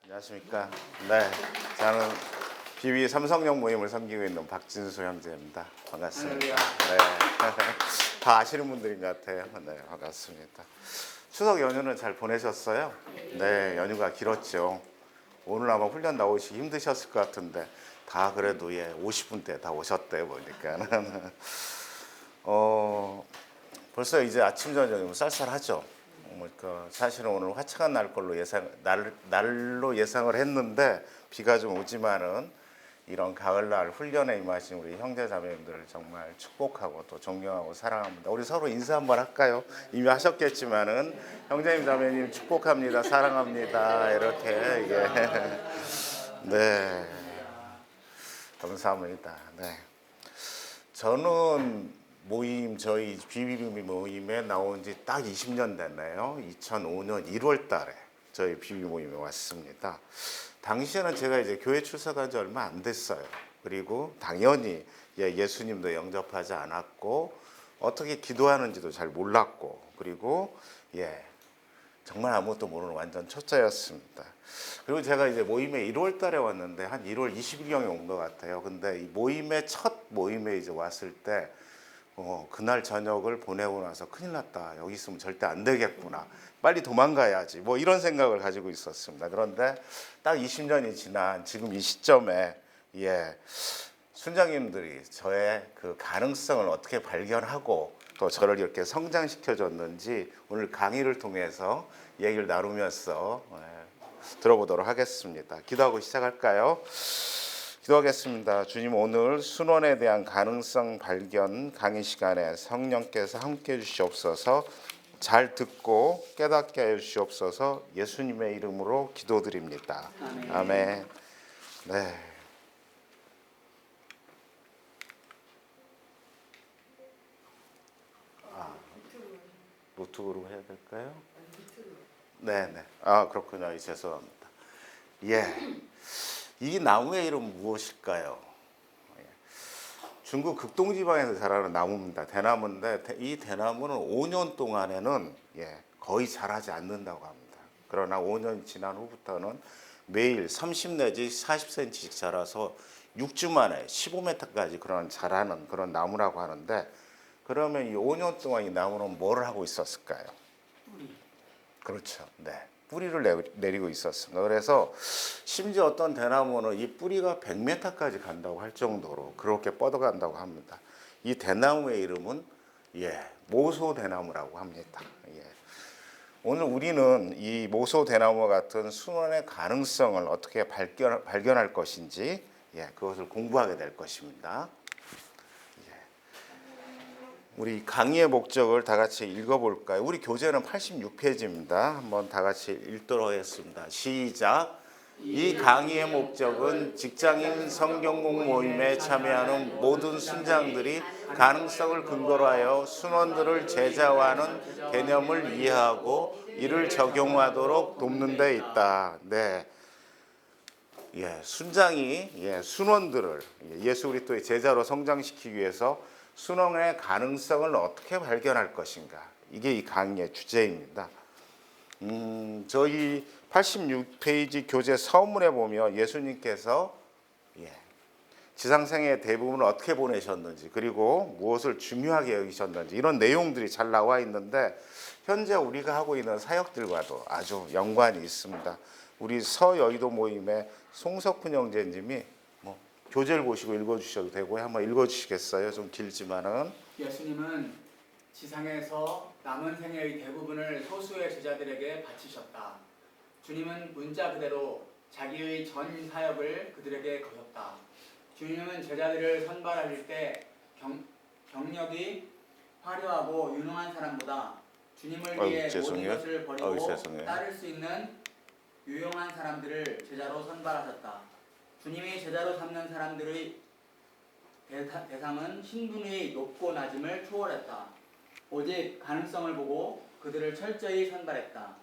안녕하십니까. 네, 저는 BB 삼성역 모임을 섬기고 있는 박진수 형제입니다. 반갑습니다. 네, 다 아시는 분들인 것 같아요. 네, 반갑습니다. 추석 연휴는 잘 보내셨어요? 네, 연휴가 길었죠. 오늘 아마 훈련 나오시기 힘드셨을 것 같은데 다 그래도 50분대 다 오셨대요 보니까는. 벌써 이제 아침 저녁이면 쌀쌀하죠. 그러니까 사실은 오늘 화창한 날로 예상을 했는데 비가 좀 오지만은 이런 가을날 훈련에 임하신 우리 형제자매님들을 정말 축복하고 또 존경하고 사랑합니다. 우리 서로 인사 한번 할까요? 이미 하셨겠지만은 형제님 자매님 축복합니다, 사랑합니다 이렇게 네, 감사합니다. 네, 저는 저희 비비빔 모임에 나온 지 딱 20년 됐네요. 2005년 1월 달에 저희 비비 모임에 왔습니다. 당시에는 제가 이제 교회 출석한 지 얼마 안 됐어요. 그리고 당연히 예수님도 영접하지 않았고 어떻게 기도하는지도 잘 몰랐고 그리고 정말 아무것도 모르는 완전 초짜였습니다. 그리고 제가 이제 모임에 1월 달에 왔는데 한 1월 20일경에 온 것 같아요. 근데 이 첫 모임에 이제 왔을 때 그날 저녁을 보내고 나서 큰일 났다. 여기 있으면 절대 안 되겠구나. 빨리 도망가야지. 뭐 이런 생각을 가지고 있었습니다. 그런데 딱 20년이 지난 지금 이 시점에 순장님들이 저의 그 가능성을 어떻게 발견하고 또 저를 이렇게 성장시켜 줬는지 오늘 강의를 통해서 얘기를 나누면서 들어보도록 하겠습니다. 기도하고 시작할까요? 기도하겠습니다. 주님, 오늘 순원에 대한 가능성 발견 강의 시간에 성령께서 함께 해주시옵소서. 잘 듣고 깨닫게 해주시옵소서. 예수님의 이름으로 기도드립니다. 아멘. 네. 노트북으로 해야 될까요? 네네. 그렇군요. 죄송합니다. 이 나무의 이름 무엇일까요? 중국 극동지방에서 자라는 나무입니다. 대나무인데 이 대나무는 5년 동안에는 거의 자라지 않는다고 합니다. 그러나 5년 지난 후부터는 매일 30 내지 40cm씩 자라서 6주 만에 15m까지 자라는 그런 나무라고 하는데 그러면 이 5년 동안 이 나무는 뭘 하고 있었을까요? 그렇죠. 네. 뿌리를 내리고 있었습니다. 그래서 심지어 어떤 대나무는 이 뿌리가 100m까지 간다고 할 정도로 그렇게 뻗어간다고 합니다. 이 대나무의 이름은 모소대나무라고 합니다. 오늘 우리는 이 모소대나무와 같은 순원의 가능성을 어떻게 발견할 것인지 그것을 공부하게 될 것입니다. 우리 강의의 목적을 다 같이 읽어볼까요? 우리 교재는 86페이지입니다. 한번 다 같이 읽도록 하겠습니다. 시작. 이 강의의 목적은 직장인 성경공 모임에 참여하는 모든 순장들이 가능성을 근거로 하여 순원들을 제자화하는 개념을 이해하고 이를 적용하도록 돕는 데 있다. 네. 순장이 순원들을 예수 그리스도의 제자로 성장시키기 위해서 순원의 가능성을 어떻게 발견할 것인가. 이게 이 강의의 주제입니다. 저희 86페이지 교재 서문에 보면 예수님께서 지상생의 대부분을 어떻게 보내셨는지 그리고 무엇을 중요하게 여기셨는지 이런 내용들이 잘 나와 있는데 현재 우리가 하고 있는 사역들과도 아주 연관이 있습니다. 우리 서여의도 모임의 송석훈 형제님이 교재를 보시고 읽어주셔도 되고 한번 읽어주시겠어요? 좀 길지만은. 예수님은 지상에서 남은 생애의 대부분을 소수의 제자들에게 바치셨다. 주님은 문자 그대로 자기의 전 사역을 그들에게 거셨다. 주님은 제자들을 선발하실 때 경력이 화려하고 유능한 사람보다 주님을 위해 모든 것을 버리고 따를 수 있는 유용한 사람들을 제자로 선발하셨다. 주님이 제자로 삼는 사람들의 대상은 신분의 높고 낮음을 초월했다. 오직 가능성을 보고 그들을 철저히 선발했다.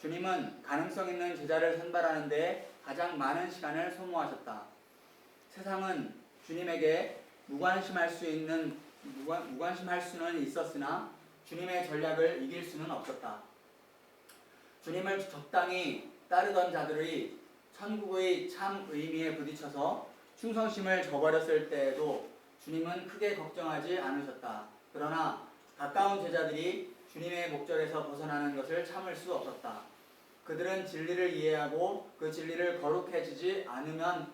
주님은 가능성 있는 제자를 선발하는 데 가장 많은 시간을 소모하셨다. 세상은 주님에게 무관심할 수는 있었으나 주님의 전략을 이길 수는 없었다. 주님을 적당히 따르던 자들의 천국의 참 의미에 부딪혀서 충성심을 저버렸을 때에도 주님은 크게 걱정하지 않으셨다. 그러나 가까운 제자들이 주님의 목전에서 벗어나는 것을 참을 수 없었다. 그들은 진리를 이해하고 그 진리를 거룩해지지 않으면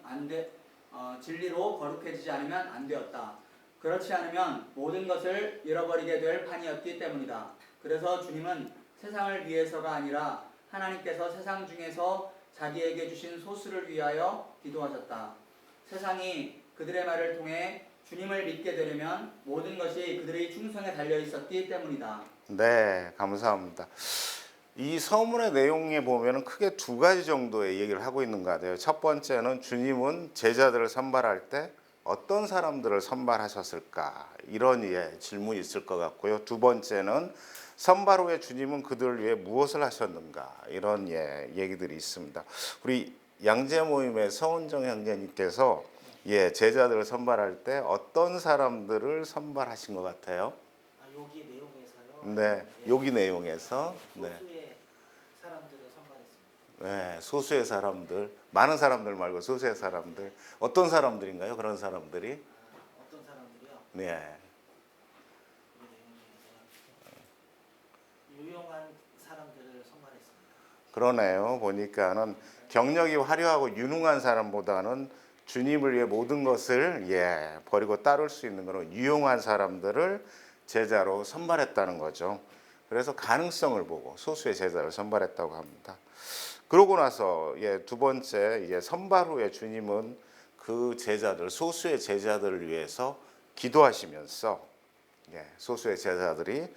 진리로 거룩해지지 않으면 안 되었다. 그렇지 않으면 모든 것을 잃어버리게 될 판이었기 때문이다. 그래서 주님은 세상을 위해서가 아니라 하나님께서 세상 중에서 자기에게 주신 소수를 위하여 기도하셨다. 세상이 그들의 말을 통해 주님을 믿게 되려면 모든 것이 그들의 충성에 달려 있었기 때문이다. 네, 감사합니다. 이 서문의 내용에 보면 크게 두 가지 정도의 얘기를 하고 있는 것 같아요. 첫 번째는 주님은 제자들을 선발할 때 어떤 사람들을 선발하셨을까? 이런 질문이 있을 것 같고요. 두 번째는 선발 후에 주님은 그들을 위해 무엇을 하셨는가? 이런 얘기들이 있습니다. 우리 양재 모임의 서은정 형제님께서 제자들을 선발할 때 어떤 사람들을 선발하신 것 같아요? 여기 내용에서요. 네, 여기 내용에서 소수의 사람들을 선발했습니다. 네, 소수의 사람들, 많은 사람들 말고 소수의 사람들, 어떤 사람들인가요? 그런 사람들이? 어떤 사람들이요? 네, 이 내용에서요. 유용한 사람들을 선발했습니다. 그러네요. 보니까는 경력이 화려하고 유능한 사람보다는 주님을 위해 모든 것을 버리고 따를 수 있는 그런 유용한 사람들을 제자로 선발했다는 거죠. 그래서 가능성을 보고 소수의 제자를 선발했다고 합니다. 그러고 나서 두 번째 선발 후에 주님은 그 제자들, 소수의 제자들을 위해서 기도하시면서 소수의 제자들이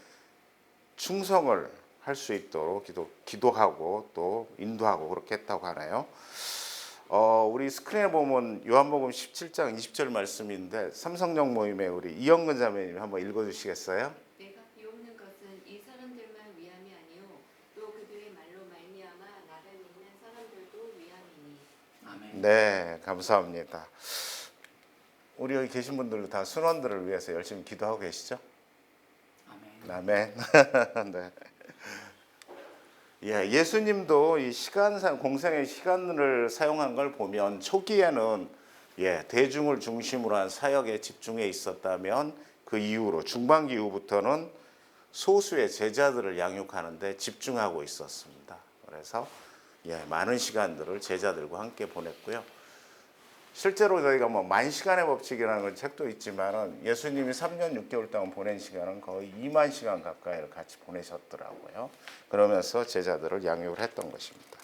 충성을 할 수 있도록 기도하고 또 인도하고 그렇게 했다고 하나요? 우리 스크린에 보면 요한복음 17장 20절 말씀인데 삼성역 모임의 우리 이영근 자매님 한번 읽어주시겠어요? 내가 비옵는 것은 이 사람들만 위함이 아니요 또 그들의 말로 말미암아 나를 믿는 사람들도 위함이니. 아멘. 네, 감사합니다. 우리 여기 계신 분들도 다 순원들을 위해서 열심히 기도하고 계시죠? 아멘. 아멘. 네. 예수님도 이 공생의 시간을 사용한 걸 보면 초기에는 대중을 중심으로 한 사역에 집중해 있었다면 그 이후로 중반기 이후부터는 소수의 제자들을 양육하는 데 집중하고 있었습니다. 그래서 많은 시간들을 제자들과 함께 보냈고요. 실제로 저희가 만 시간의 법칙이라는 걸 책도 있지만 예수님이 3년 6개월 동안 보낸 시간은 거의 2만 시간 가까이를 같이 보내셨더라고요. 그러면서 제자들을 양육을 했던 것입니다.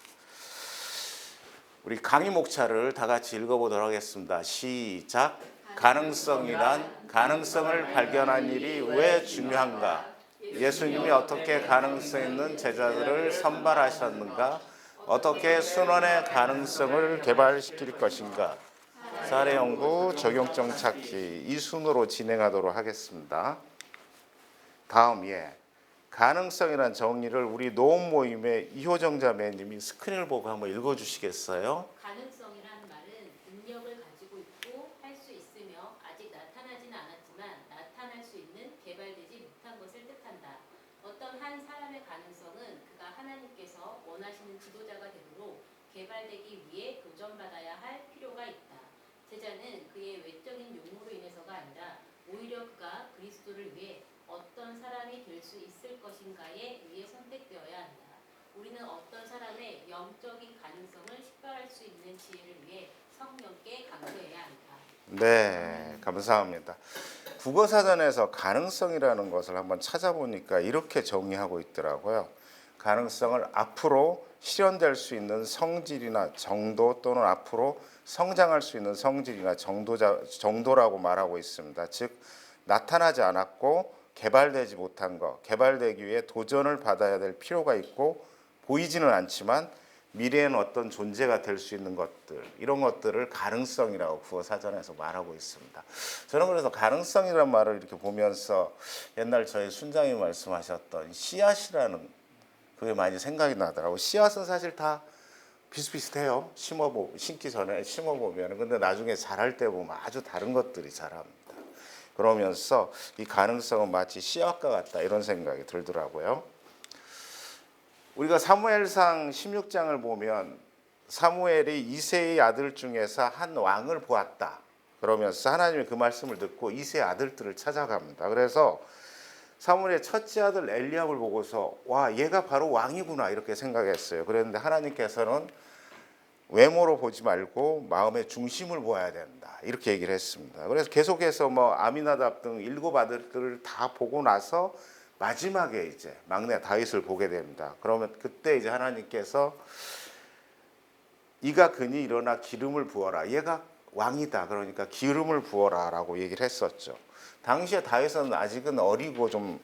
우리 강의 목차를 다 같이 읽어보도록 하겠습니다. 시작. 가능성이란 가능성을 발견한 일이 왜 중요한가? 예수님이 어떻게 가능성 있는 제자들을 선발하셨는가? 어떻게 순환의 가능성을 개발시킬 것인가? 사례 연구, 적용점 찾기 이 순으로 진행하도록 하겠습니다. 다음 가능성이란 정의를 우리 노원 모임의 이효정 자매님이 스크린을 보고 한번 읽어주시겠어요? 가능성이란 말은 능력을 가지고 있고 할 수 있으며 아직 나타나지는 않았지만 나타날 수 있는 개발되지 못한 것을 뜻한다. 어떤 한 사람의 가능성은 그가 하나님께서 원하시는 지도자가 되도록 개발되기 위해 도전받아야 할 필요가 있다. 제자는 그의 외적인 용무로 인해서가 아니라 오히려 그가 그리스도를 위해 어떤 사람이 될 수 있을 것인가에 의해 선택되어야 한다. 우리는 어떤 사람의 영적인 가능성을 식별할 수 있는 지혜를 위해 성령께 강구해야 한다. 네, 감사합니다. 국어사전에서 가능성이라는 것을 한번 찾아보니까 이렇게 정의하고 있더라고요. 가능성을 앞으로 실현될 수 있는 성질이나 정도 또는 앞으로 성장할 수 있는 성질이나 정도라고 말하고 있습니다. 즉 나타나지 않았고 개발되지 못한 것, 개발되기 위해 도전을 받아야 될 필요가 있고 보이지는 않지만 미래에는 어떤 존재가 될 수 있는 것들, 이런 것들을 가능성이라고 국어사전에서 말하고 있습니다. 저는 그래서 가능성이라는 말을 이렇게 보면서 옛날 저희 순장이 말씀하셨던 씨앗이라는 그게 많이 생각이 나더라고요. 씨앗은 사실 다 비슷비슷해요. 심기 전에 심어보면. 근데 나중에 자랄 때 보면 아주 다른 것들이 자랍니다. 그러면서 이 가능성은 마치 씨앗과 같다 이런 생각이 들더라고요. 우리가 사무엘상 16장을 보면 사무엘이 이새의 아들 중에서 한 왕을 보았다. 그러면서 하나님이 그 말씀을 듣고 이새의 아들들을 찾아갑니다. 그래서 사무엘의 첫째 아들 엘리압을 보고서 와, 얘가 바로 왕이구나 이렇게 생각했어요. 그랬는데 하나님께서는 외모로 보지 말고 마음의 중심을 보아야 된다 이렇게 얘기를 했습니다. 그래서 계속해서 뭐 아미나답 등 7 아들들을 다 보고 나서 마지막에 이제 막내 다윗을 보게 됩니다. 그러면 그때 이제 하나님께서 이가 그니 일어나 기름을 부어라. 얘가 왕이다. 그러니까 기름을 부어라라고 얘기를 했었죠. 당시에 다윗은 아직은 어리고 좀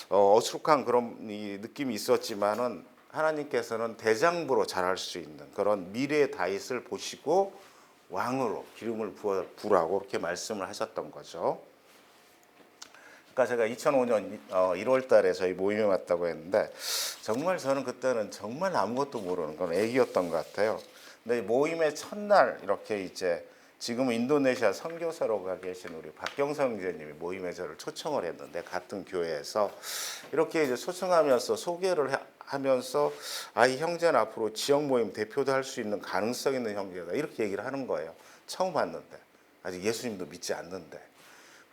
어수룩한 그런 느낌이 있었지만은 하나님께서는 대장부로 자랄 수 있는 그런 미래의 다윗을 보시고 왕으로 기름을 부으라고 그렇게 말씀을 하셨던 거죠. 그러니까 제가 2005년 1월 달에 저희 모임에 왔다고 했는데 정말 저는 그때는 정말 아무것도 모르는 건 애기였던 것 같아요. 근데 모임의 첫날 이렇게 이제 지금 인도네시아 선교사로 가 계신 우리 박경성 형제님이 모임에 저를 초청을 했는데 같은 교회에서 이렇게 이제 초청하면서 소개를 하면서 이 형제는 앞으로 지역 모임 대표도 할 수 있는 가능성 있는 형제다 이렇게 얘기를 하는 거예요. 처음 봤는데 아직 예수님도 믿지 않는데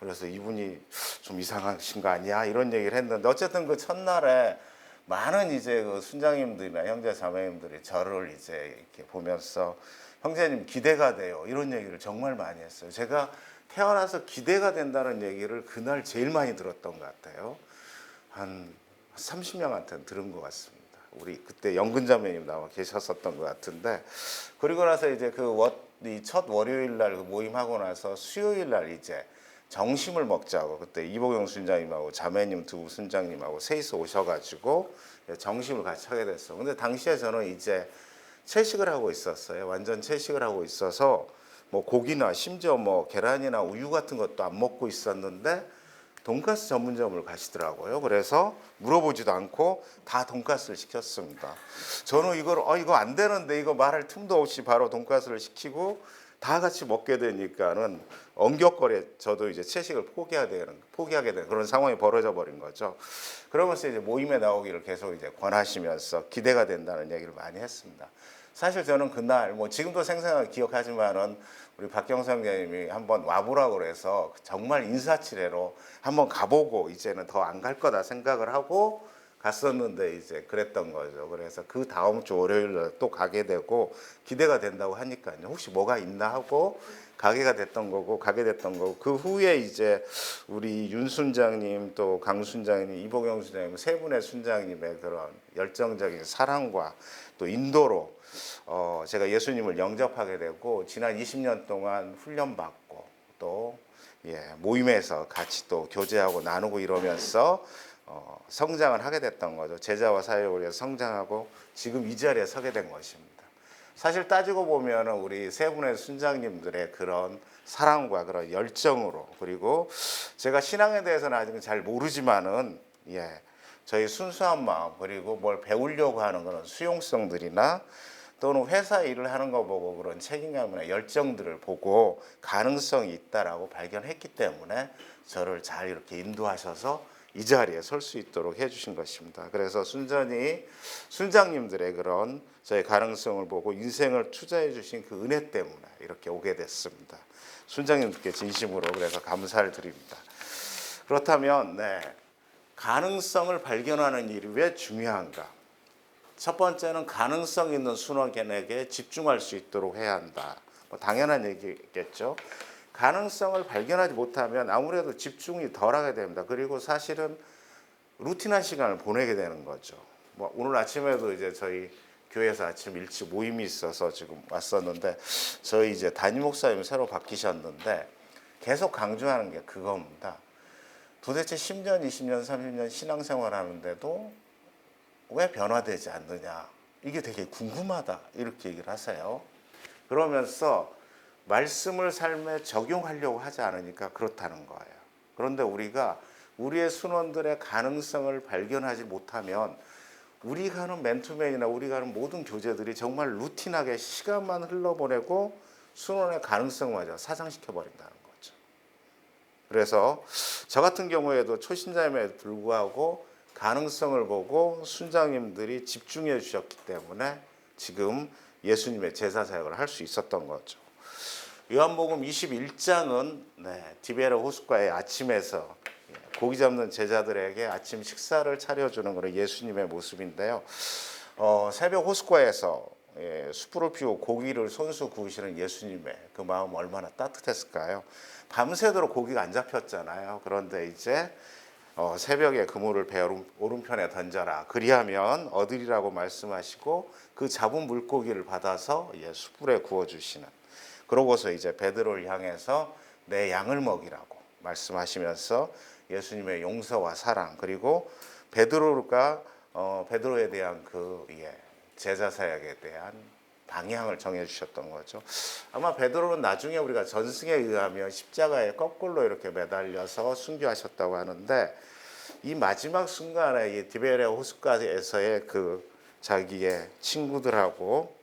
그래서 이분이 좀 이상하신 거 아니야 이런 얘기를 했는데 어쨌든 그 첫날에 많은 이제 그 순장님들이나 형제 자매님들이 저를 이제 이렇게 보면서 형제님 기대가 돼요 이런 얘기를 정말 많이 했어요. 제가 태어나서 기대가 된다는 얘기를 그날 제일 많이 들었던 것 같아요. 한 30명한테는 들은 것 같습니다. 우리 그때 영근자매님 나와 계셨었던 것 같은데 그리고 나서 이제 첫 월요일 날 모임하고 나서 수요일 날 이제 정심을 먹자고 그때 이보경 순장님하고 자매님 두 순장님하고 셋이서 오셔가지고 정심을 같이 하게 됐어. 근데 당시에 저는 이제 채식을 하고 있었어요. 완전 채식을 하고 있어서 뭐 고기나 심지어 뭐 계란이나 우유 같은 것도 안 먹고 있었는데 돈가스 전문점을 가시더라고요. 그래서 물어보지도 않고 다 돈가스를 시켰습니다. 저는 이거 안 되는데 이거 말할 틈도 없이 바로 돈가스를 시키고 다 같이 먹게 되니까는 엄격거려 저도 이제 채식을 포기하게 되는 그런 상황이 벌어져 버린 거죠. 그러면서 이제 모임에 나오기를 계속 이제 권하시면서 기대가 된다는 얘기를 많이 했습니다. 사실 저는 그날 뭐 지금도 생생하게 기억하지만은 우리 박경성 교수님이 한번 와보라고 그래서 정말 인사치레로 한번 가보고 이제는 더 안 갈 거다 생각을 하고 갔었는데 이제 그랬던 거죠. 그래서 그 다음 주 월요일 또 가게 되고 기대가 된다고 하니까요. 혹시 뭐가 있나 하고 가게 됐던 거고 그 후에 이제 우리 윤 순장님 또 강 순장님, 이보경 순장님 세 분의 순장님의 그런 열정적인 사랑과 또 인도로 제가 예수님을 영접하게 되고 지난 20년 동안 훈련받고 또 모임에서 같이 또 교제하고 나누고 이러면서 성장을 하게 됐던 거죠. 제자와 사역을 위해서 성장하고 지금 이 자리에 서게 된 것입니다. 사실 따지고 보면 우리 세 분의 순장님들의 그런 사랑과 그런 열정으로 그리고 제가 신앙에 대해서는 아직은 잘 모르지만은 저희 순수한 마음 그리고 뭘 배우려고 하는 그런 수용성들이나 또는 회사 일을 하는 거 보고 그런 책임감이나 열정들을 보고 가능성이 있다라고 발견했기 때문에 저를 잘 이렇게 인도하셔서 이 자리에 설 수 있도록 해주신 것입니다. 그래서 순전히 순장님들의 그런 저의 가능성을 보고 인생을 투자해 주신 그 은혜 때문에 이렇게 오게 됐습니다. 순장님들께 진심으로 그래서 감사를 드립니다. 그렇다면 가능성을 발견하는 일이 왜 중요한가? 첫 번째는 가능성 있는 순원에게 집중할 수 있도록 해야 한다. 뭐 당연한 얘기겠죠. 가능성을 발견하지 못하면 아무래도 집중이 덜하게 됩니다. 그리고 사실은 루틴한 시간을 보내게 되는 거죠. 뭐 오늘 아침에도 이제 저희 교회에서 아침 일찍 모임이 있어서 지금 왔었는데 저희 이제 담임 목사님이 새로 바뀌셨는데 계속 강조하는 게 그겁니다. 도대체 10년, 20년, 30년 신앙생활 하는데도 왜 변화되지 않느냐. 이게 되게 궁금하다. 이렇게 얘기를 하세요. 그러면서 말씀을 삶에 적용하려고 하지 않으니까 그렇다는 거예요. 그런데 우리가 우리의 순원들의 가능성을 발견하지 못하면 우리가 하는 맨투맨이나 우리가 하는 모든 교제들이 정말 루틴하게 시간만 흘러보내고 순원의 가능성마저 사장시켜버린다는 거죠. 그래서 저 같은 경우에도 초신자임에도 불구하고 가능성을 보고 순장님들이 집중해 주셨기 때문에 지금 예수님의 제자 사역을 할 수 있었던 거죠. 요한복음 21장은 디베레 호숫가의 아침에서 고기 잡는 제자들에게 아침 식사를 차려주는 그런 예수님의 모습인데요. 새벽 호숫가에서 숯불을 피우고 고기를 손수 구우시는 예수님의 그 마음 얼마나 따뜻했을까요? 밤새도록 고기가 안 잡혔잖아요. 그런데 이제 새벽에 그물을 배 오른편에 던져라. 그리하면 얻으리라고 말씀하시고 그 잡은 물고기를 받아서 숯불에 구워주시는. 그러고서 이제 베드로를 향해서 내 양을 먹이라고 말씀하시면서 예수님의 용서와 사랑 그리고 베드로에 대한 그 제자 사역에 대한 방향을 정해 주셨던 거죠. 아마 베드로는 나중에 우리가 전승에 의하면 십자가에 거꾸로 이렇게 매달려서 순교하셨다고 하는데 이 마지막 순간에 이 디베레 호숫가에서의 그 자기의 친구들하고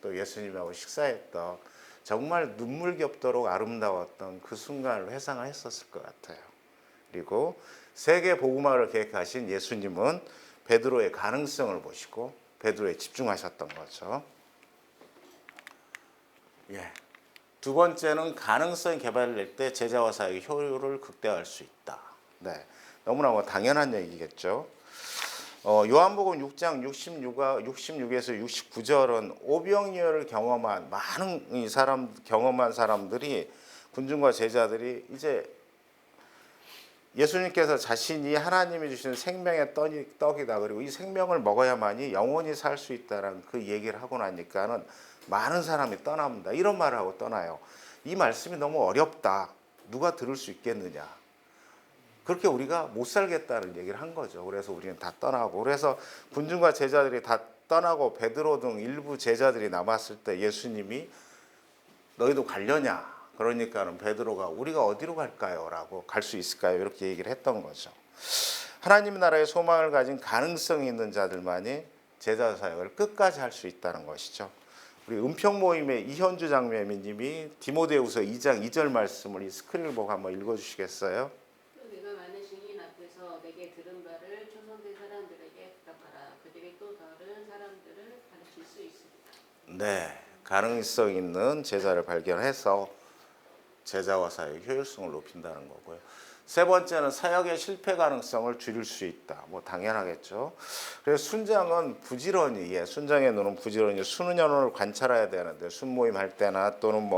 또 예수님하고 식사했던 정말 눈물겹도록 아름다웠던 그 순간을 회상을 했었을 것 같아요. 그리고 세계 복음화를 계획하신 예수님은 베드로의 가능성을 보시고 베드로에 집중하셨던 거죠. 두 번째는 가능성이 개발될 때 제자와 사역의 효율을 극대화할 수 있다. 너무나 당연한 얘기겠죠. 요한복음 6장 66에서 69절은 오병이어를 경험한 많은 경험한 사람들이 군중과 제자들이 이제 예수님께서 자신이 하나님이 주시는 생명의 떡이다. 그리고 이 생명을 먹어야만이 영원히 살 수 있다라는 그 얘기를 하고 나니까는 많은 사람이 떠납니다. 이런 말을 하고 떠나요. 이 말씀이 너무 어렵다. 누가 들을 수 있겠느냐. 그렇게 우리가 못 살겠다는 얘기를 한 거죠. 그래서 우리는 다 떠나고 그래서 군중과 제자들이 다 떠나고 베드로 등 일부 제자들이 남았을 때 예수님이 너희도 가려냐? 그러니까는 베드로가 우리가 어디로 갈까요? 라고 갈 수 있을까요? 이렇게 얘기를 했던 거죠. 하나님 나라의 소망을 가진 가능성이 있는 자들만이 제자 사역을 끝까지 할 수 있다는 것이죠. 우리 은평 모임의 이현주 장매님이 디모데후서 2장 2절 말씀을 이 스크린을 보고 한번 읽어주시겠어요? 내가 많은 증인 앞에서 내게 들은 바를 초선된 사람들에게 부탁하라. 그들이 또 다른 사람들을 가르칠 수 있습니다. 가능성 있는 제자를 발견해서 제자와 사역의 효율성을 높인다는 거고요. 세 번째는 사역의 실패 가능성을 줄일 수 있다. 당연하겠죠. 그래서 순장은 부지런히, 순장의 눈은 부지런히 수년을 관찰해야 되는데 순모임 할 때나 또는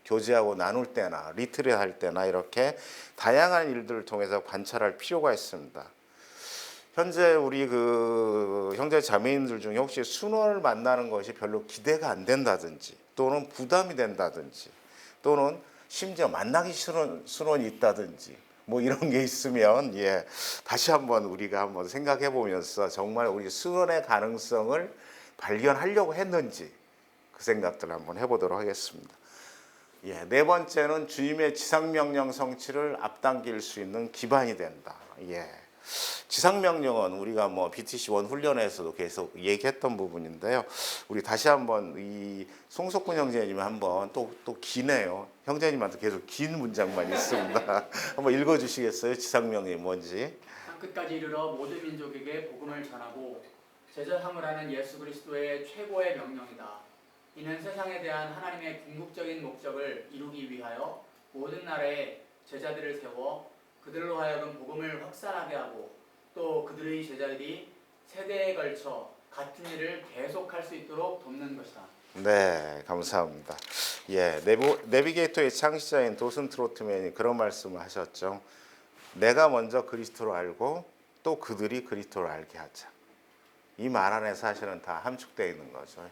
교제하고 나눌 때나 리트릿 할 때나 이렇게 다양한 일들을 통해서 관찰할 필요가 있습니다. 현재 우리 그 형제 자매님들 중에 혹시 순원을 만나는 것이 별로 기대가 안 된다든지 또는 부담이 된다든지 또는 심지어 만나기 싫은 순원이 있다든지 이런 게 있으면 다시 한번 우리가 한번 생각해 보면서 정말 우리 순원의 가능성을 발견하려고 했는지 그 생각들을 한번 해보도록 하겠습니다. 네 번째는 주님의 지상명령 성취를 앞당길 수 있는 기반이 된다. 지상명령은 우리가 BTC1 훈련에서도 계속 얘기했던 부분인데요. 우리 다시 한번 이 송석군 형제님이 한번 또 기네요. 형제님한테 계속 긴 문장만 있습니다. 한번 읽어주시겠어요? 지상명령이 뭔지. 땅끝까지 이르러 모든 민족에게 복음을 전하고 제자 삼으라는 예수 그리스도의 최고의 명령이다. 이는 세상에 대한 하나님의 궁극적인 목적을 이루기 위하여 모든 나라에 제자들을 세워 그들로 하여금 복음을 확산하게 하고 또 그들의 제자들이 세대에 걸쳐 같은 일을 계속할 수 있도록 돕는 것이다. 네, 감사합니다. 내비게이터의 창시자인 도슨 트로트맨이 그런 말씀을 하셨죠. 내가 먼저 그리스도를 알고 또 그들이 그리스도를 알게 하자. 이 말 안에 사실은 다 함축되어 있는 거죠.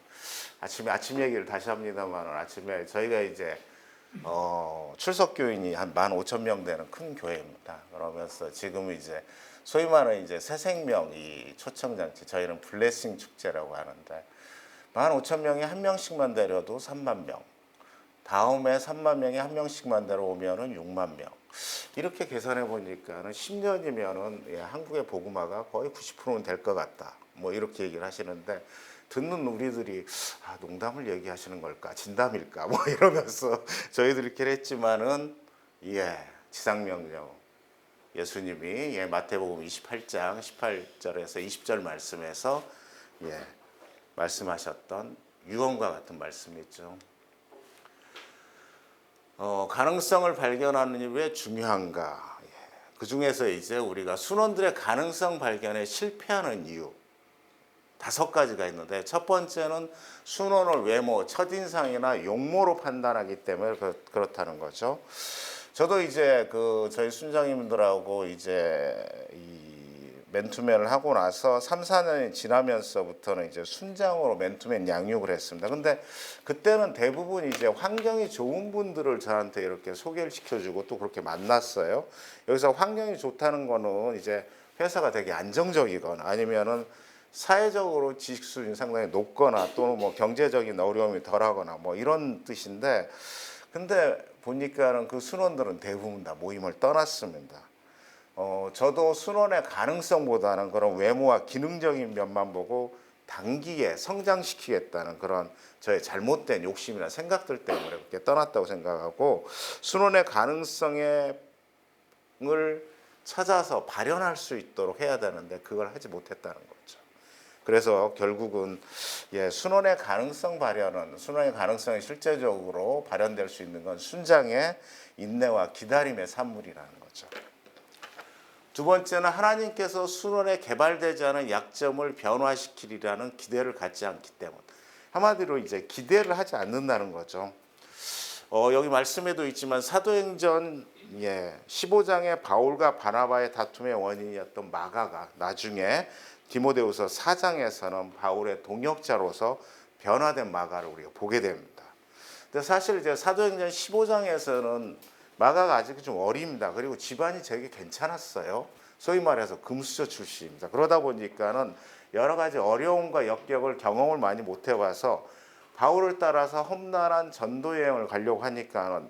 아침 얘기를 다시 합니다만 아침에 저희가 이제 출석 교인이 한 15,000명 되는 큰 교회입니다. 그러면서 지금 이제 소위 말하는 이제 새 생명 이 초청잔치 저희는 블레싱 축제라고 하는데 15,000명이 한 명씩만 데려도 3만 명. 다음에 3만 명이 한 명씩만 데려오면은 6만 명. 이렇게 계산해 보니까는 10년이면은 한국의 복음화가 거의 90%는 될 것 같다. 이렇게 얘기를 하시는데 듣는 우리들이 농담을 얘기하시는 걸까 진담일까 이러면서 저희들끼리 했지만은 지상명령 예수님이 마태복음 28장 18절에서 20절 말씀에서 말씀하셨던 유언과 같은 말씀이죠. 가능성을 발견하는 일이 왜 중요한가? 그 중에서 이제 우리가 순원들의 가능성 발견에 실패하는 이유 5가지가 있는데, 첫 번째는 순원을 외모, 첫인상이나 용모로 판단하기 때문에 그렇다는 거죠. 저도 이제 저희 순장님들하고 이제 이 맨투맨을 하고 나서 3, 4년이 지나면서부터는 이제 순장으로 맨투맨 양육을 했습니다. 근데 그때는 대부분 이제 환경이 좋은 분들을 저한테 이렇게 소개를 시켜주고 또 그렇게 만났어요. 여기서 환경이 좋다는 거는 이제 회사가 되게 안정적이거나 아니면은 사회적으로 지식 수준이 상당히 높거나 또는 뭐 경제적인 어려움이 덜하거나 뭐 이런 뜻인데, 근데 보니까는 그 순원들은 대부분 다 모임을 떠났습니다. 저도 순원의 가능성보다는 그런 외모와 기능적인 면만 보고 단기에 성장시키겠다는 그런 저의 잘못된 욕심이나 생각들 때문에 그렇게 떠났다고 생각하고, 순원의 가능성을 찾아서 발현할 수 있도록 해야 되는데 그걸 하지 못했다는 거죠. 그래서 결국은 순원의 가능성 발현은, 순원의 가능성이 실제적으로 발현될 수 있는 건 순장의 인내와 기다림의 산물이라는 거죠. 두 번째는 하나님께서 순원에 개발되지 않은 약점을 변화시키리라는 기대를 갖지 않기 때문. 한마디로 이제 기대를 하지 않는다는 거죠. 여기 말씀에도 있지만 사도행전 15장의 바울과 바나바의 다툼의 원인이었던 마가가 나중에 디모데후서 4장에서는 바울의 동역자로서 변화된 마가를 우리가 보게 됩니다. 근데 사실 이제 사도행전 15장에서는 마가가 아직 좀 어립니다. 그리고 집안이 되게 괜찮았어요. 소위 말해서 금수저 출신입니다. 그러다 보니까는 여러 가지 어려움과 역경을 경험을 많이 못 해봐서 바울을 따라서 험난한 전도 여행을 가려고 하니까는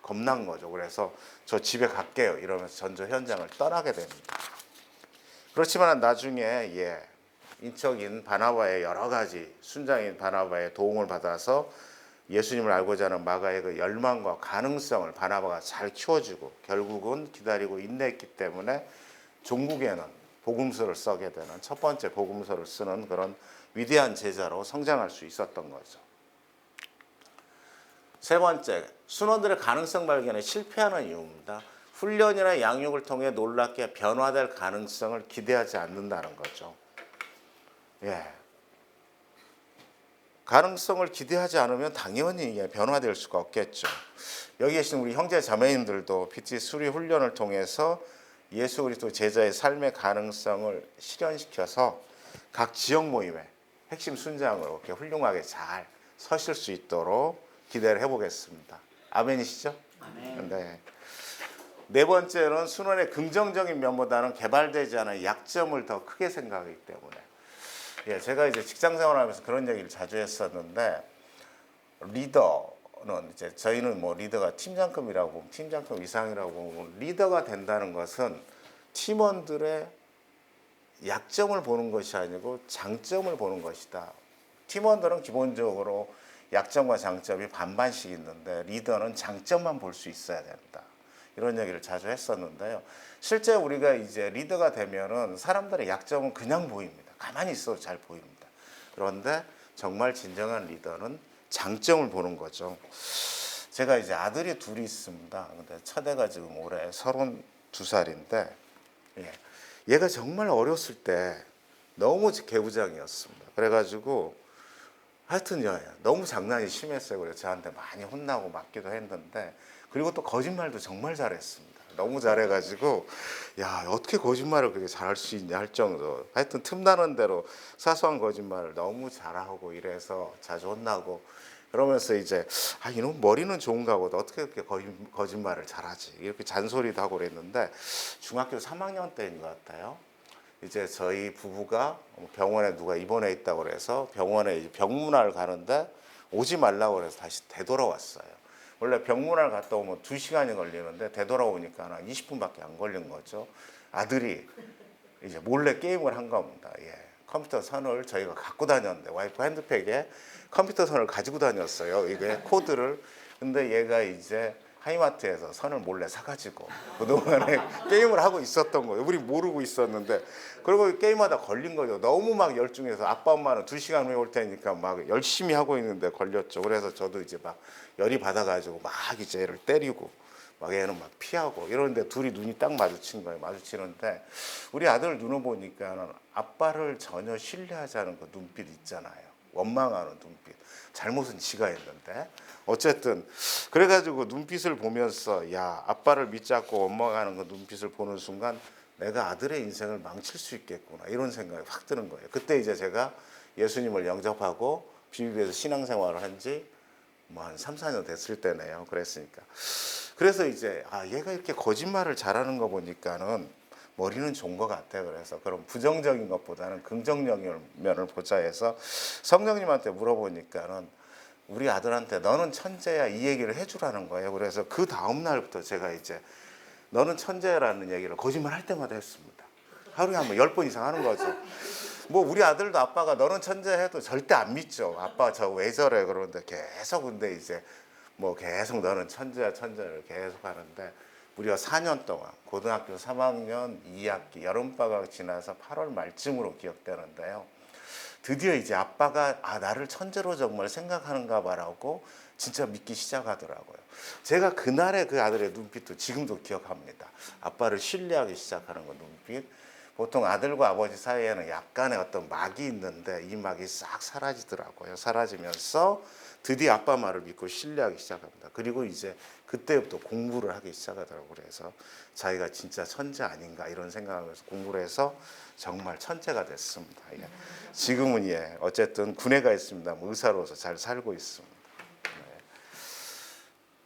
겁난 거죠. 그래서 저 집에 갈게요 이러면서 전도 현장을 떠나게 됩니다. 그렇지만 나중에 인척인 바나바의 여러 가지 순장인 바나바의 도움을 받아서 예수님을 알고자 하는 마가의 그 열망과 가능성을 바나바가 잘 키워주고 결국은 기다리고 인내했기 때문에 종국에는 복음서를 쓰게 되는, 첫 번째 복음서를 쓰는 그런 위대한 제자로 성장할 수 있었던 거죠. 세 번째, 순원들의 가능성 발견에 실패하는 이유입니다. 훈련이나 양육을 통해 놀랍게 변화될 가능성을 기대하지 않는다는 거죠. 가능성을 기대하지 않으면 당연히 변화될 수가 없겠죠. 여기 계신 우리 형제 자매님들도 PT 수리 훈련을 통해서 예수 그리스도 제자의 삶의 가능성을 실현시켜서 각 지역 모임의 핵심 순장으로 이렇게 훌륭하게 잘 서실 수 있도록 기대를 해보겠습니다. 아멘이시죠? 아멘. 네 번째는 순원의 긍정적인 면보다는 개발되지 않은 약점을 더 크게 생각하기 때문에, 제가 이제 직장 생활하면서 그런 얘기를 자주 했었는데, 리더는 이제 저희는 뭐 리더가 팀장급이라고, 팀장급 이상이라고, 리더가 된다는 것은 팀원들의 약점을 보는 것이 아니고 장점을 보는 것이다. 팀원들은 기본적으로 약점과 장점이 반반씩 있는데 리더는 장점만 볼 수 있어야 된다. 이런 얘기를 자주 했었는데요. 실제 우리가 이제 리더가 되면은 사람들의 약점은 그냥 보입니다. 가만히 있어도 잘 보입니다. 그런데 정말 진정한 리더는 장점을 보는 거죠. 제가 이제 아들이 둘이 있습니다. 근데 첫애가 지금 올해 32살인데, 얘가 정말 어렸을 때 너무 개구장이었습니다. 그래가지고 하여튼 너무 장난이 심했어요. 그래서 저한테 많이 혼나고 맞기도 했는데, 그리고 또 거짓말도 정말 잘했습니다. 너무 잘해가지고 어떻게 거짓말을 그렇게 잘할 수 있냐 할 정도. 하여튼 틈나는 대로 사소한 거짓말을 너무 잘하고 이래서 자주 혼나고, 그러면서 이제 이놈 머리는 좋은가 보다, 어떻게 그렇게 거짓말을 잘하지, 이렇게 잔소리도 하고 그랬는데, 중학교 3학년 때인 것 같아요. 이제 저희 부부가 병원에 누가 입원해 있다고 그래서 병원에 이제 병문안을 가는데 오지 말라고 그래서 다시 되돌아왔어요. 원래 병문안을 갔다 오면 2시간이 걸리는데 되돌아오니까 20분밖에 안 걸린 거죠. 아들이 이제 몰래 게임을 한 겁니다. 컴퓨터 선을 저희가 갖고 다녔는데, 와이프 핸드백에 컴퓨터 선을 가지고 다녔어요. 이게 코드를. 근데 얘가 이제 하이마트에서 선을 몰래 사가지고 그동안에 게임을 하고 있었던 거예요. 우리 모르고 있었는데. 그리고 게임하다 걸린 거죠. 너무 막 열중해서 아빠 엄마는 2시간 후에 올 테니까 막 열심히 하고 있는데 걸렸죠. 그래서 저도 이제 막 열이 받아가지고 막 이제 얘를 때리고 막 얘는 막 피하고 이러는데 둘이 눈이 딱 마주친 거예요. 마주치는데 우리 아들 눈을 보니까 아빠를 전혀 신뢰하지 않은 그 눈빛 있잖아요. 원망하는 눈빛. 잘못은 지가 했는데 어쨌든 그래가지고 눈빛을 보면서 야 아빠를 믿지 않고 원망하는 그 눈빛을 보는 순간 내가 아들의 인생을 망칠 수 있겠구나 이런 생각이 확 드는 거예요. 그때 이제 제가 예수님을 영접하고 비비비에서 신앙생활을 한지 뭐 한 3, 4년 됐을 때네요. 그랬으니까 그래서 이제 얘가 이렇게 거짓말을 잘하는 거 보니까는 머리는 좋은 것 같아. 그래서 그런 부정적인 것보다는 긍정적인 면을 보자 해서 성령님한테 물어보니까는 우리 아들한테 너는 천재야 이 얘기를 해주라는 거예요. 그래서 그 다음 날부터 제가 이제 너는 천재라는 얘기를 거짓말 할 때마다 했습니다. 하루에 한 10번 이상 하는 거죠. 뭐 우리 아들도 아빠가 너는 천재 해도 절대 안 믿죠. 아빠 저 왜 저래 그러는데 계속 근데 이제 뭐 계속 너는 천재야 천재를 계속 하는데 우리가 4년 동안 고등학교 3학년 2학기 여름방학 지나서 8월 말쯤으로 기억되는데요. 드디어 이제 아빠가 나를 천재로 정말 생각하는가 봐라고 진짜 믿기 시작하더라고요. 제가 그날의 그 아들의 눈빛도 지금도 기억합니다. 아빠를 신뢰하기 시작하는 그 눈빛. 보통 아들과 아버지 사이에는 약간의 어떤 막이 있는데 이 막이 싹 사라지더라고요. 사라지면서 드디어 아빠 말을 믿고 신뢰하기 시작합니다. 그리고 이제 그때부터 공부를 하기 시작하더라고요. 그래서 자기가 진짜 천재 아닌가 이런 생각하면서 공부를 해서 정말 천재가 됐습니다. 예. 지금은 어쨌든 군에 가 있습니다. 의사로서 잘 살고 있습니다. 네.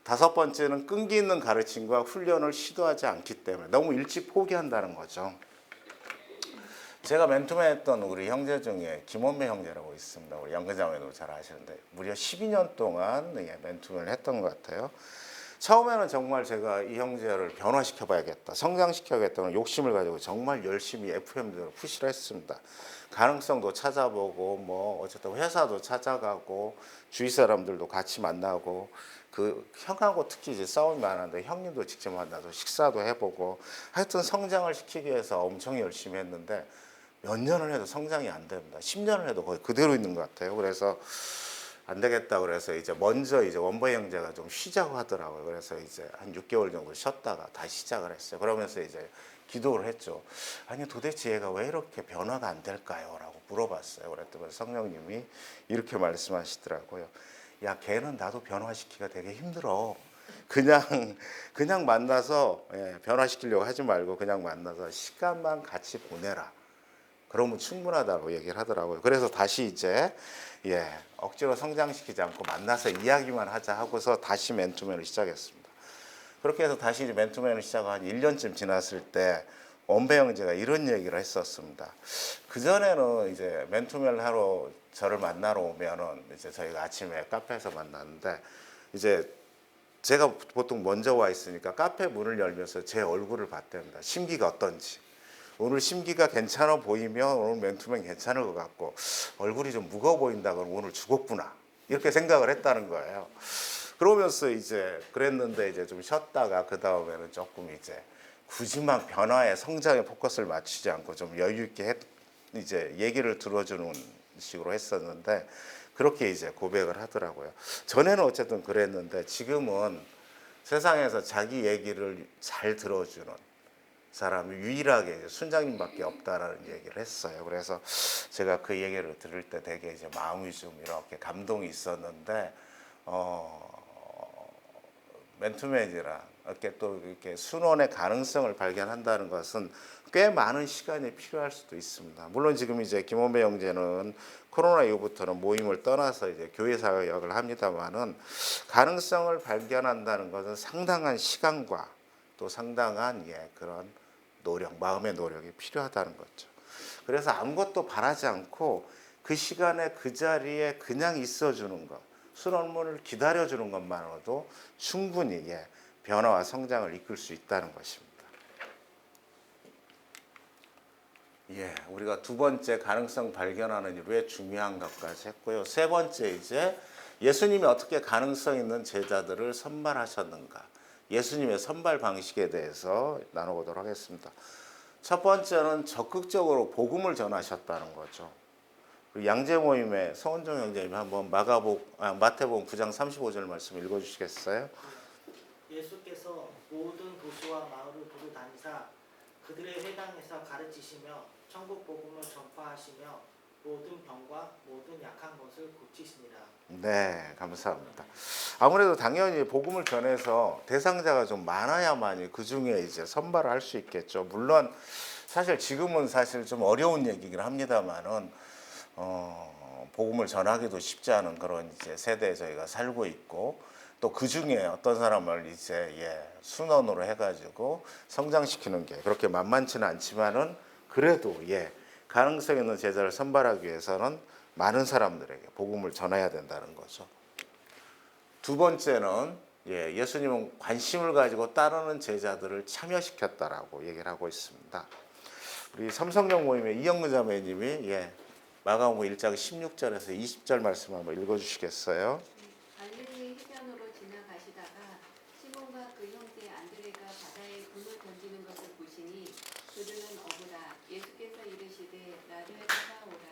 5번째는 끈기 있는 가르침과 훈련을 시도하지 않기 때문에 너무 일찍 포기한다는 거죠. 제가 맨투맨 했던 우리 형제 중에 김원배 형제라고 있습니다. 우리 연근자매도 잘 아시는데 무려 12년 동안 맨투맨을 했던 것 같아요. 처음에는 정말 제가 이 형제를 변화시켜 봐야겠다, 성장시켜야겠다는 욕심을 가지고 정말 열심히 FM대로 푸시를 했습니다. 가능성도 찾아보고 뭐 어쨌든 회사도 찾아가고 주위 사람들도 같이 만나고 그 형하고 특히 이제 싸움이 많았는데 형님도 직접 만나서 식사도 해보고 하여튼 성장을 시키기 위해서 엄청 열심히 했는데 몇 년을 해도 성장이 안 됩니다. 10년을 해도 거의 그대로 있는 것 같아요. 그래서 안 되겠다 그래서 이제 먼저 이제 원보이 형제가 좀 쉬자고 하더라고요. 그래서 이제 한 6개월 정도 쉬었다가 다시 시작을 했어요. 그러면서 이제 기도를 했죠. 아니 도대체 얘가 왜 이렇게 변화가 안 될까요? 라고 물어봤어요. 그랬더니 성령님이 이렇게 말씀하시더라고요. 야 걔는 나도 변화시키기가 되게 힘들어. 그냥 만나서 변화시키려고 하지 말고 그냥 만나서 시간만 같이 보내라. 그러면 충분하다고 얘기를 하더라고요. 그래서 다시 이제 억지로 성장시키지 않고 만나서 이야기만 하자 하고서 다시 맨투맨을 시작했습니다. 그렇게 해서 다시 이제 맨투맨을 시작한 1년쯤 지났을 때 원배 형제가 이런 얘기를 했었습니다. 그전에는 이제 맨투맨을 하러 저를 만나러 오면은 이제 저희가 아침에 카페에서 만났는데 이제 제가 보통 먼저 와 있으니까 카페 문을 열면서 제 얼굴을 봤답니다. 심기가 어떤지. 오늘 심기가 괜찮아 보이면 오늘 맨투맨 괜찮을 것 같고 얼굴이 좀 무거워 보인다 그러면 오늘 죽었구나 이렇게 생각을 했다는 거예요. 그러면서 이제 그랬는데 이제 좀 쉬었다가 그 다음에는 조금 이제 굳이 막 변화에 성장에 포커스를 맞추지 않고 좀 여유 있게 이제 얘기를 들어주는 식으로 했었는데 그렇게 이제 고백을 하더라고요. 전에는 어쨌든 그랬는데 지금은 세상에서 자기 얘기를 잘 들어주는 사람이 유일하게 순장님밖에 없다라는 얘기를 했어요. 그래서 제가 그 얘기를 들을 때 되게 이제 마음이 좀 이렇게 감동이 있었는데 맨투맨이라 이렇게 또 이렇게 순원의 가능성을 발견한다는 것은 꽤 많은 시간이 필요할 수도 있습니다. 물론 지금 이제 김원배 형제는 코로나 이후부터는 모임을 떠나서 이제 교회 사역을 합니다만은 가능성을 발견한다는 것은 상당한 시간과 또 상당한 그런 노력, 마음의 노력이 필요하다는 거죠. 그래서 아무것도 바라지 않고 그 시간에 그 자리에 그냥 있어주는 것, 순원문을 기다려주는 것만으로도 충분히 변화와 성장을 이끌 수 있다는 것입니다. 우리가 2번째 가능성 발견하는 일 왜 중요한 것까지 했고요. 3번째 이제 예수님이 어떻게 가능성 있는 제자들을 선발하셨는가. 예수님의 선발 방식에 대해서 나눠보도록 하겠습니다. 첫 번째는 적극적으로 복음을 전하셨다는 거죠. 우리 양재 모임의 서원종 형제님 한번 마태복음 9장 35절 말씀 읽어주시겠어요? 예수께서 모든 도시와 마을을 두루 다니사 그들의 회당에서 가르치시며 천국 복음을 전파하시며 모든 병과 모든 약한 것을 고치시니라. 네, 감사합니다. 아무래도 당연히 복음을 전해서 대상자가 좀 많아야만이 그 중에 이제 선발을 할 수 있겠죠. 물론 사실 지금은 사실 좀 어려운 얘기긴 합니다만은 복음을 전하기도 쉽지 않은 그런 이제 세대에 저희가 살고 있고 또 그 중에 어떤 사람을 이제 순원으로 해가지고 성장시키는 게 그렇게 만만치는 않지만은 그래도 가능성 있는 제자를 선발하기 위해서는 많은 사람들에게 복음을 전해야 된다는 거죠. 두 번째는 예수님은 관심을 가지고 따르는 제자들을 참여시켰다라고 얘기를 하고 있습니다. 우리 삼성역 모임의 이영근 자매님이 마가복음 1장 16절에서 20절 말씀 한번 읽어주시겠어요? 갈릴리 해변으로 지나가시다가 시몬과 그 형제 안드레가 바다에 금을 던지는 것을 보시니 그들은 어부라. 예수께서 이르시되 나를 따라오라.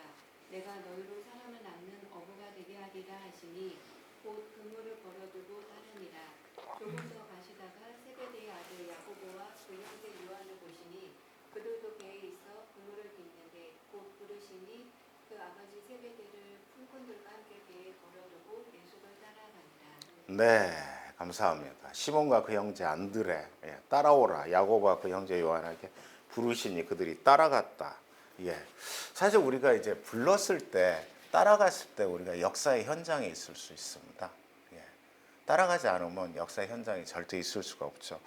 내가 너희로 사람을 낚는 어부가 되게 하리라 하시니 곧 그물을 버려두고 따르니라. 조금 더 가시다가 세베대의 아들 야고보와 그 형제 요한을 보시니 그들도 배에 있어 그물을 빚는데 곧 부르시니 그 아버지 세베대를 품꾼들과 함께 배에 버려두고 예수를 따라가니라. 네, 감사합니다. 시몬과 그 형제 안드레 따라오라. 야고보와 그 형제 요한에게 부르시니 그들이 따라갔다. 사실 우리가 이제 불렀을 때 따라갔을 때 우리가 역사의 현장에 있을 수 있습니다. 따라가지 않으면 역사의 현장이 절대 있을 수가 없죠.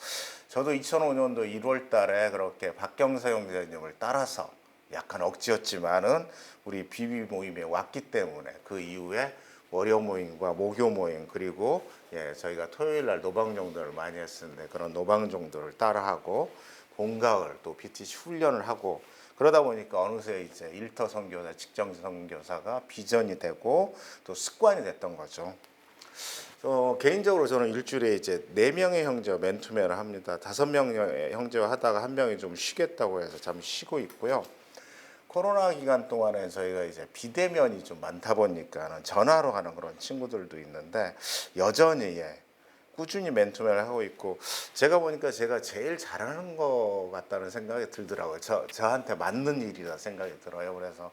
저도 2005년도 1월 달에 그렇게 박경서 형제님을 따라서 약간 억지였지만은 우리 비비 모임에 왔기 때문에 그 이후에 월요 모임과 목요 모임 그리고 저희가 토요일 날 노방종들을 많이 했었는데 그런 노방종들을 따라하고 봄가을 또 BTC 훈련을 하고 그러다 보니까 어느새 이제 일터 선교사, 직정 선교사가 비전이 되고 또 습관이 됐던 거죠. 개인적으로 저는 일주일에 이제 4명의 형제와 맨투맨을 합니다. 5명의 형제와 하다가 한 명이 좀 쉬겠다고 해서 잠시 쉬고 있고요. 코로나 기간 동안에 저희가 이제 비대면이 좀 많다 보니까는 전화로 하는 그런 친구들도 있는데 여전히 꾸준히 맨투맨을 하고 있고 제가 보니까 제가 제일 잘하는 것 같다는 생각이 들더라고요. 저한테 맞는 일이라 생각이 들어요. 그래서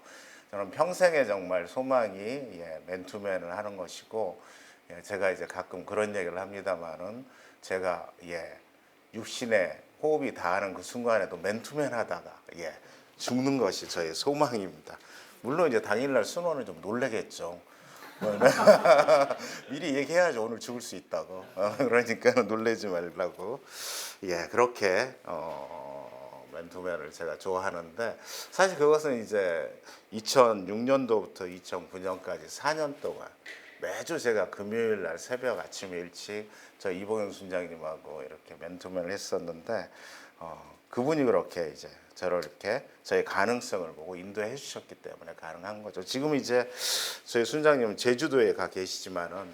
저는 평생에 정말 소망이 맨투맨을 하는 것이고 제가 이제 가끔 그런 얘기를 합니다만은 제가 육신의 호흡이 닿는 그 순간에도 맨투맨 하다가 죽는 것이 저의 소망입니다. 물론 이제 당일날 순원은 좀 놀래겠죠. 미리 얘기해야죠. 오늘 죽을 수 있다고. 그러니까 놀래지 말라고. 그렇게 맨투맨을 제가 좋아하는데 사실 그것은 이제 2006년도부터 2009년까지 4년 동안 매주 제가 금요일 날 새벽 아침 일찍 저 이봉영 순장님하고 이렇게 맨투맨을 했었는데 그분이 그렇게 이제 저를 이렇게 저의 가능성을 보고 인도해 주셨기 때문에 가능한 거죠. 지금 이제 저희 순장님은 제주도에 가 계시지만은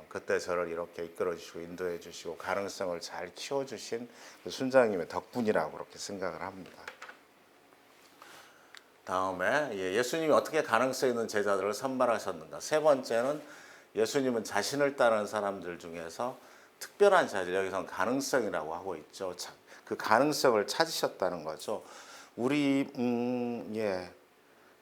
그때 저를 이렇게 이끌어 주시고 인도해 주시고 가능성을 잘 키워 주신 그 순장님의 덕분이라고 그렇게 생각을 합니다. 다음에 예수님이 어떻게 가능성 있는 제자들을 선발하셨는가. 세 번째는 예수님은 자신을 따르는 사람들 중에서 특별한 자들, 여기서는 가능성이라고 하고 있죠. 그 가능성을 찾으셨다는 거죠. 우리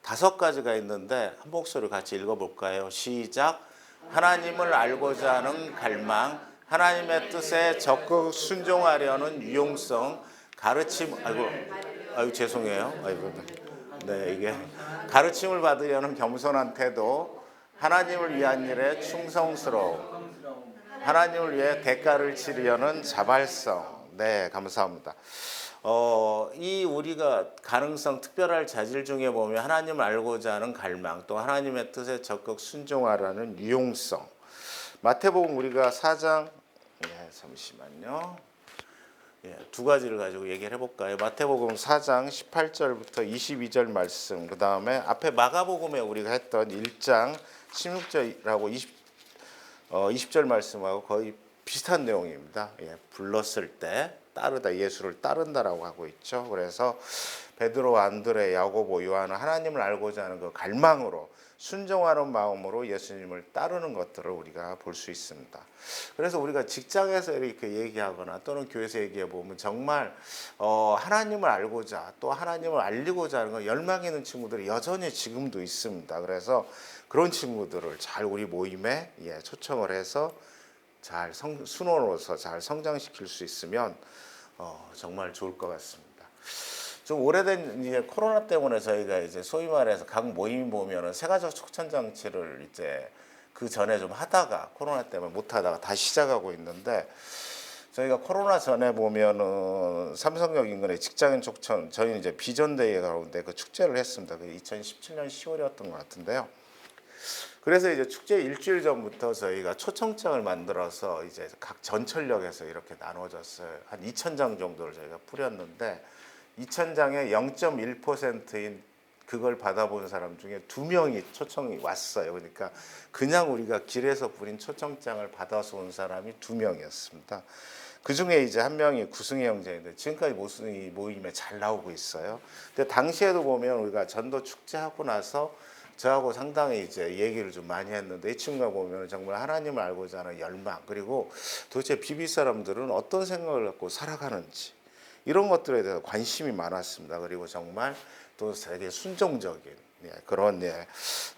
5가지가 있는데 한 목소리 같이 읽어볼까요? 시작. 하나님을 알고자 하는 갈망, 하나님의 뜻에 적극 순종하려는 유용성, 가르침. 아이고 죄송해요. 이게 가르침을 받으려는 겸손한 태도, 하나님을 위한 일에 충성스러움, 하나님을 위해 대가를 치르려는 자발성. 네, 감사합니다. 이 우리가 가능성 특별할 자질 중에 보면 하나님을 알고자 하는 갈망, 또 하나님의 뜻에 적극 순종하라는 유용성. 마태복음 우리가 4장 잠시만요. 2가지를 가지고 얘기를 해볼까요? 마태복음 4장 18절부터 22절 말씀, 그 다음에 앞에 마가복음에 우리가 했던 1장 16절하고 20절 말씀하고 거의 비슷한 내용입니다. 예, 불렀을 때 따르다, 예수를 따른다라고 하고 있죠. 그래서 베드로, 안드레, 야고보, 요한은 하나님을 알고자 하는 그 갈망으로 순종하는 마음으로 예수님을 따르는 것들을 우리가 볼 수 있습니다. 그래서 우리가 직장에서 이렇게 얘기하거나 또는 교회에서 얘기해 보면 정말 하나님을 알고자 또 하나님을 알리고자 하는 거 열망 있는 친구들이 여전히 지금도 있습니다. 그래서 그런 친구들을 잘 우리 모임에 초청을 해서 잘 순원으로서 잘 성장시킬 수 있으면 정말 좋을 것 같습니다. 좀 오래된 이제 코로나 때문에 저희가 이제 소위 말해서 각 모임 보면은 세가족 촉천 장치를 이제 그 전에 좀 하다가 코로나 때문에 못 하다가 다시 시작하고 있는데 저희가 코로나 전에 보면은 삼성역 인근의 직장인 촉천 저희는 이제 비전데이 가운데 그 축제를 했습니다. 그 2017년 10월이었던 것 같은데요. 그래서 이제 축제 일주일 전부터 저희가 초청장을 만들어서 이제 각 전철역에서 이렇게 나눠졌어요. 한 2,000장 정도를 저희가 뿌렸는데 2,000장의 0.1%인 그걸 받아본 사람 중에 2명이 초청이 왔어요. 그러니까 그냥 우리가 길에서 뿌린 초청장을 받아서 온 사람이 2명이었습니다. 그 중에 이제 한 명이 구승희 형제인데 지금까지 모임에 잘 나오고 있어요. 근데 당시에도 보면 우리가 전도 축제하고 나서 저하고 상당히 이제 얘기를 좀 많이 했는데 이 친구가 보면 정말 하나님을 알고자 하는 열망 그리고 도대체 비비 사람들은 어떤 생각을 갖고 살아가는지 이런 것들에 대해서 관심이 많았습니다. 그리고 정말 또 되게 순종적인 그런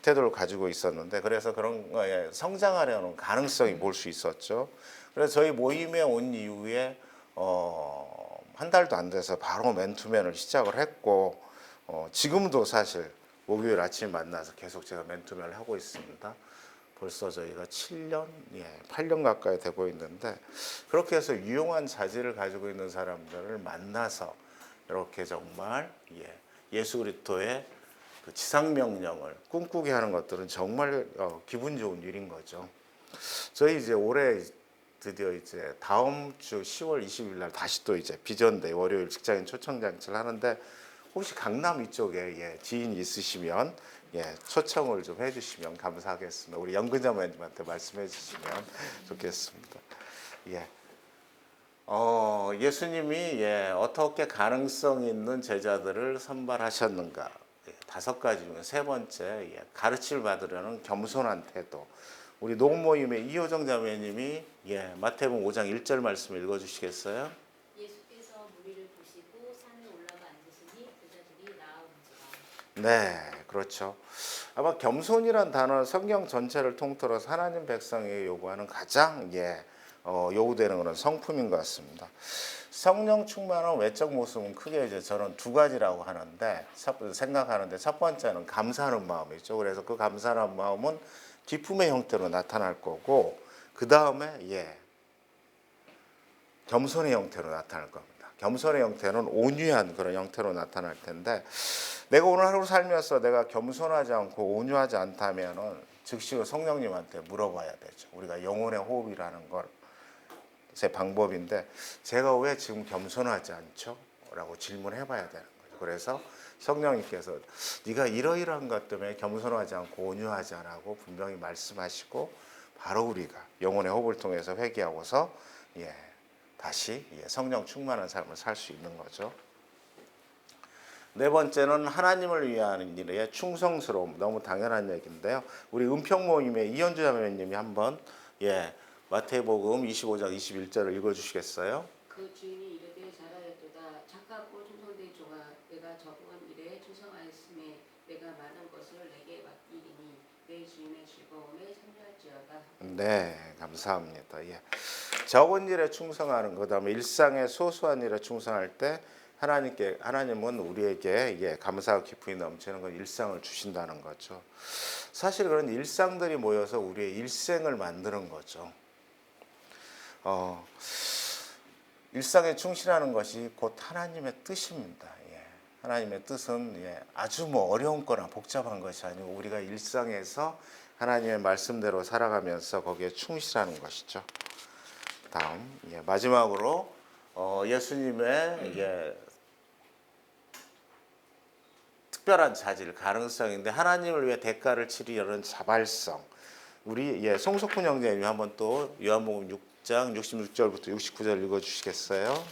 태도를 가지고 있었는데 그래서 그런 거에 성장하려는 가능성이 볼 수 있었죠. 그래서 저희 모임에 온 이후에 한 달도 안 돼서 바로 맨투맨을 시작을 했고 지금도 사실 목요일 아침 만나서 계속 제가 맨투맨을 하고 있습니다. 벌써 저희가 7년, 8년 가까이 되고 있는데 그렇게 해서 유용한 자질을 가지고 있는 사람들을 만나서 이렇게 정말 예수 그리스도의 그 지상 명령을 꿈꾸게 하는 것들은 정말 기분 좋은 일인 거죠. 저희 이제 올해 드디어 이제 다음 주 10월 20일 날 다시 또 이제 비전데이 월요일 직장인 초청 장치를 하는데 혹시 강남 이쪽에 지인이 있으시면 초청을 좀 해주시면 감사하겠습니다. 우리 연근자매님한테 말씀해 주시면 좋겠습니다. 예수님이 어떻게 가능성 있는 제자들을 선발하셨는가? 5가지 중에 3번째 가르침을 받으려는 겸손한 태도. 우리 농모임의 이효정 자매님이 마태복음 5장 1절 말씀 읽어주시겠어요? 예수께서 무리를 보시고 산에 올라가 앉으시니 제자들이 나아온지라. 네, 그렇죠. 아마 겸손이란 단어 성경 전체를 통틀어서 하나님 백성에게 요구하는 가장 요구되는 그런 성품인 것 같습니다. 성령 충만한 외적 모습은 크게 이제 저는 2가지라고 하는데 생각하는데 첫 번째는 감사하는 마음이죠. 그래서 그 감사하는 마음은 기쁨의 형태로 나타날 거고 그 다음에 겸손의 형태로 나타날 겁니다. 겸손의 형태는 온유한 그런 형태로 나타날 텐데 내가 오늘 하루 살면서 내가 겸손하지 않고 온유하지 않다면은 즉시 성령님한테 물어봐야 되죠. 우리가 영혼의 호흡이라는 걸 제 방법인데 제가 왜 지금 겸손하지 않죠? 라고 질문해봐야 되는 거죠. 그래서 성령님께서 네가 이러이러한 것 때문에 겸손하지 않고 온유하지 않고 분명히 말씀하시고 바로 우리가 영혼의 호흡을 통해서 회개하고서 다시 성령 충만한 삶을 살 수 있는 거죠. 4번째는 하나님을 위한 일에 충성스러움. 너무 당연한 얘기인데요. 우리 은평 모임의 이현주 자매님이 한번 마태복음 25장 21절을 읽어주시겠어요? 그 주인이 이르되 잘하였도다. 착하고 충성된 종아, 내가 적은 일에 충성하였음에 내가 많은 것을 내게 맡기리니 내 주인의 즐거움에 참여할지어다. 네, 감사합니다. 적은 일에 충성하는 그 다음에 일상의 소소한 일에 충성할 때 하나님은 우리에게 감사와 기쁨이 넘치는 건 일상을 주신다는 거죠. 사실 그런 일상들이 모여서 우리의 일생을 만드는 거죠. 일상에 충실하는 것이 곧 하나님의 뜻입니다. 하나님의 뜻은 아주 어려운 거나 복잡한 것이 아니고 우리가 일상에서 하나님의 말씀대로 살아가면서 거기에 충실하는 것이죠. 다음 마지막으로 예수님의 특별한 자질, 가능성인데 하나님을 위해 대가를 치르려는 자발성. 우리 송석훈 형제님이 한번 또 요한복음 20장 66절부터 69절 읽어주시겠어요?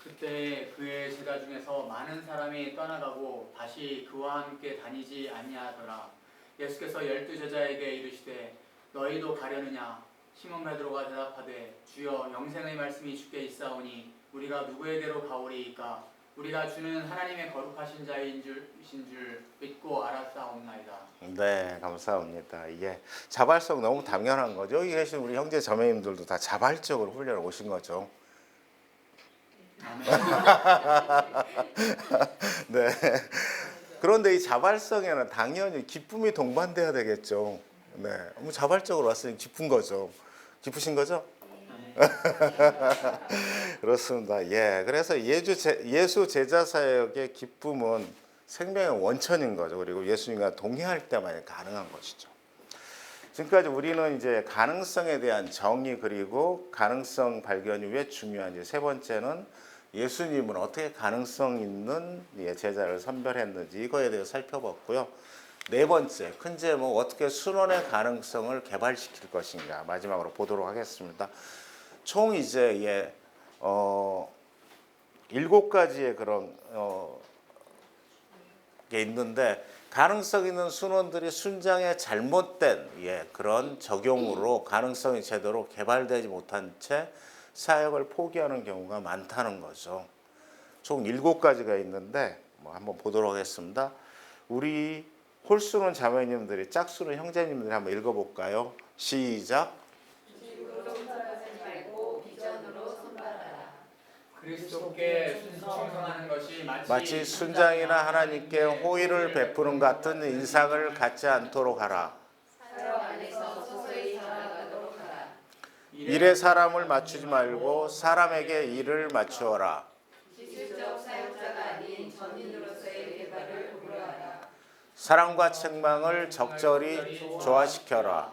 그때 그의 제자 중에서 많은 사람이 떠나가고 다시 그와 함께 다니지 아니하더라. 예수께서 12제자에게 이르시되 너희도 가려느냐? 시몬 베드로가 대답하되 주여 영생의 말씀이 주께 있사오니 우리가 누구에게로 가오리이까? 우리가 주는 하나님의 거룩하신 자이신 줄 믿고 알았사옵나이다. 네, 감사합니다. 이게 자발성 너무 당연한 거죠. 여기 계신 우리 형제 자매님들도 다 자발적으로 훈련을 오신 거죠. 네. 그런데 이 자발성에는 당연히 기쁨이 동반돼야 되겠죠. 네, 뭐 자발적으로 왔으니 기쁜 거죠. 기쁘신 거죠? 그렇습니다. 예, 그래서 예수 제자 사역의 기쁨은 생명의 원천인 거죠. 그리고 예수님과 동행할 때만 가능한 것이죠. 지금까지 우리는 이제 가능성에 대한 정의 그리고 가능성 발견이 왜 중요한지, 세 번째는 예수님은 어떻게 가능성 있는 제자를 선별했는지 이거에 대해서 살펴봤고요. 네 번째, 큰 제목 어떻게 순원의 가능성을 개발시킬 것인가 마지막으로 보도록 하겠습니다. 총 이제 7가지의 그런 게 있는데, 가능성 있는 순원들이 순장의 잘못된 그런 적용으로 가능성이 제대로 개발되지 못한 채 사역을 포기하는 경우가 많다는 거죠. 총 7가지가 있는데 한번 보도록 하겠습니다. 우리 홀수는 자매님들이, 짝수는 형제님들이 한번 읽어볼까요? 시작. 그리스도께 충성하는 것이 마치 순장이나 하나님께 호의를 베푸는 같은 인상을 갖지 않도록 하라. 일에 사람을 맞추지 말고 사람에게 일을 맞추어라. 사랑과 책망을 적절히 조화시켜라.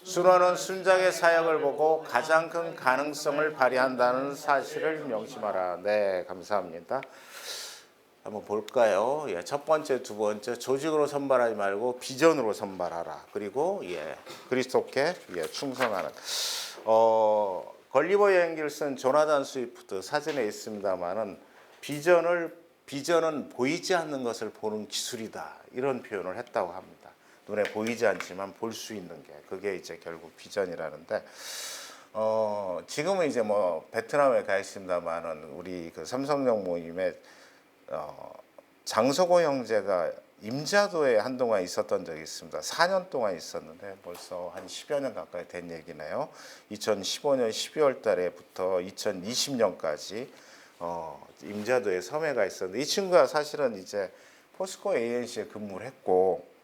순원은 순장의 사역을 보고 가장 큰 가능성을 발휘한다는 사실을 명심하라. 네, 감사합니다. 한번 볼까요? 첫 번째, 두 번째, 조직으로 선발하지 말고 비전으로 선발하라. 그리고 그리스도께 충성하는. 걸리버 여행기를 쓴 조나단 스위프트 사진에 있습니다만은 비전은 보이지 않는 것을 보는 기술이다, 이런 표현을 했다고 합니다. 눈에 보이지 않지만 볼 수 있는 게, 그게 이제 결국 비전이라는데, 지금은 이제 베트남에 가 있습니다만은 우리 그 삼성역 모임에 장석호 형제가 임자도에 한동안 있었던 적이 있습니다. 4년 동안 있었는데 벌써 한 10여 년 가까이 된 얘기네요. 2015년 12월 달에부터 2020년까지 임자도에 섬에 가 있었는데, 이 친구가 사실은 이제 포스코 ANC에 근무를 했고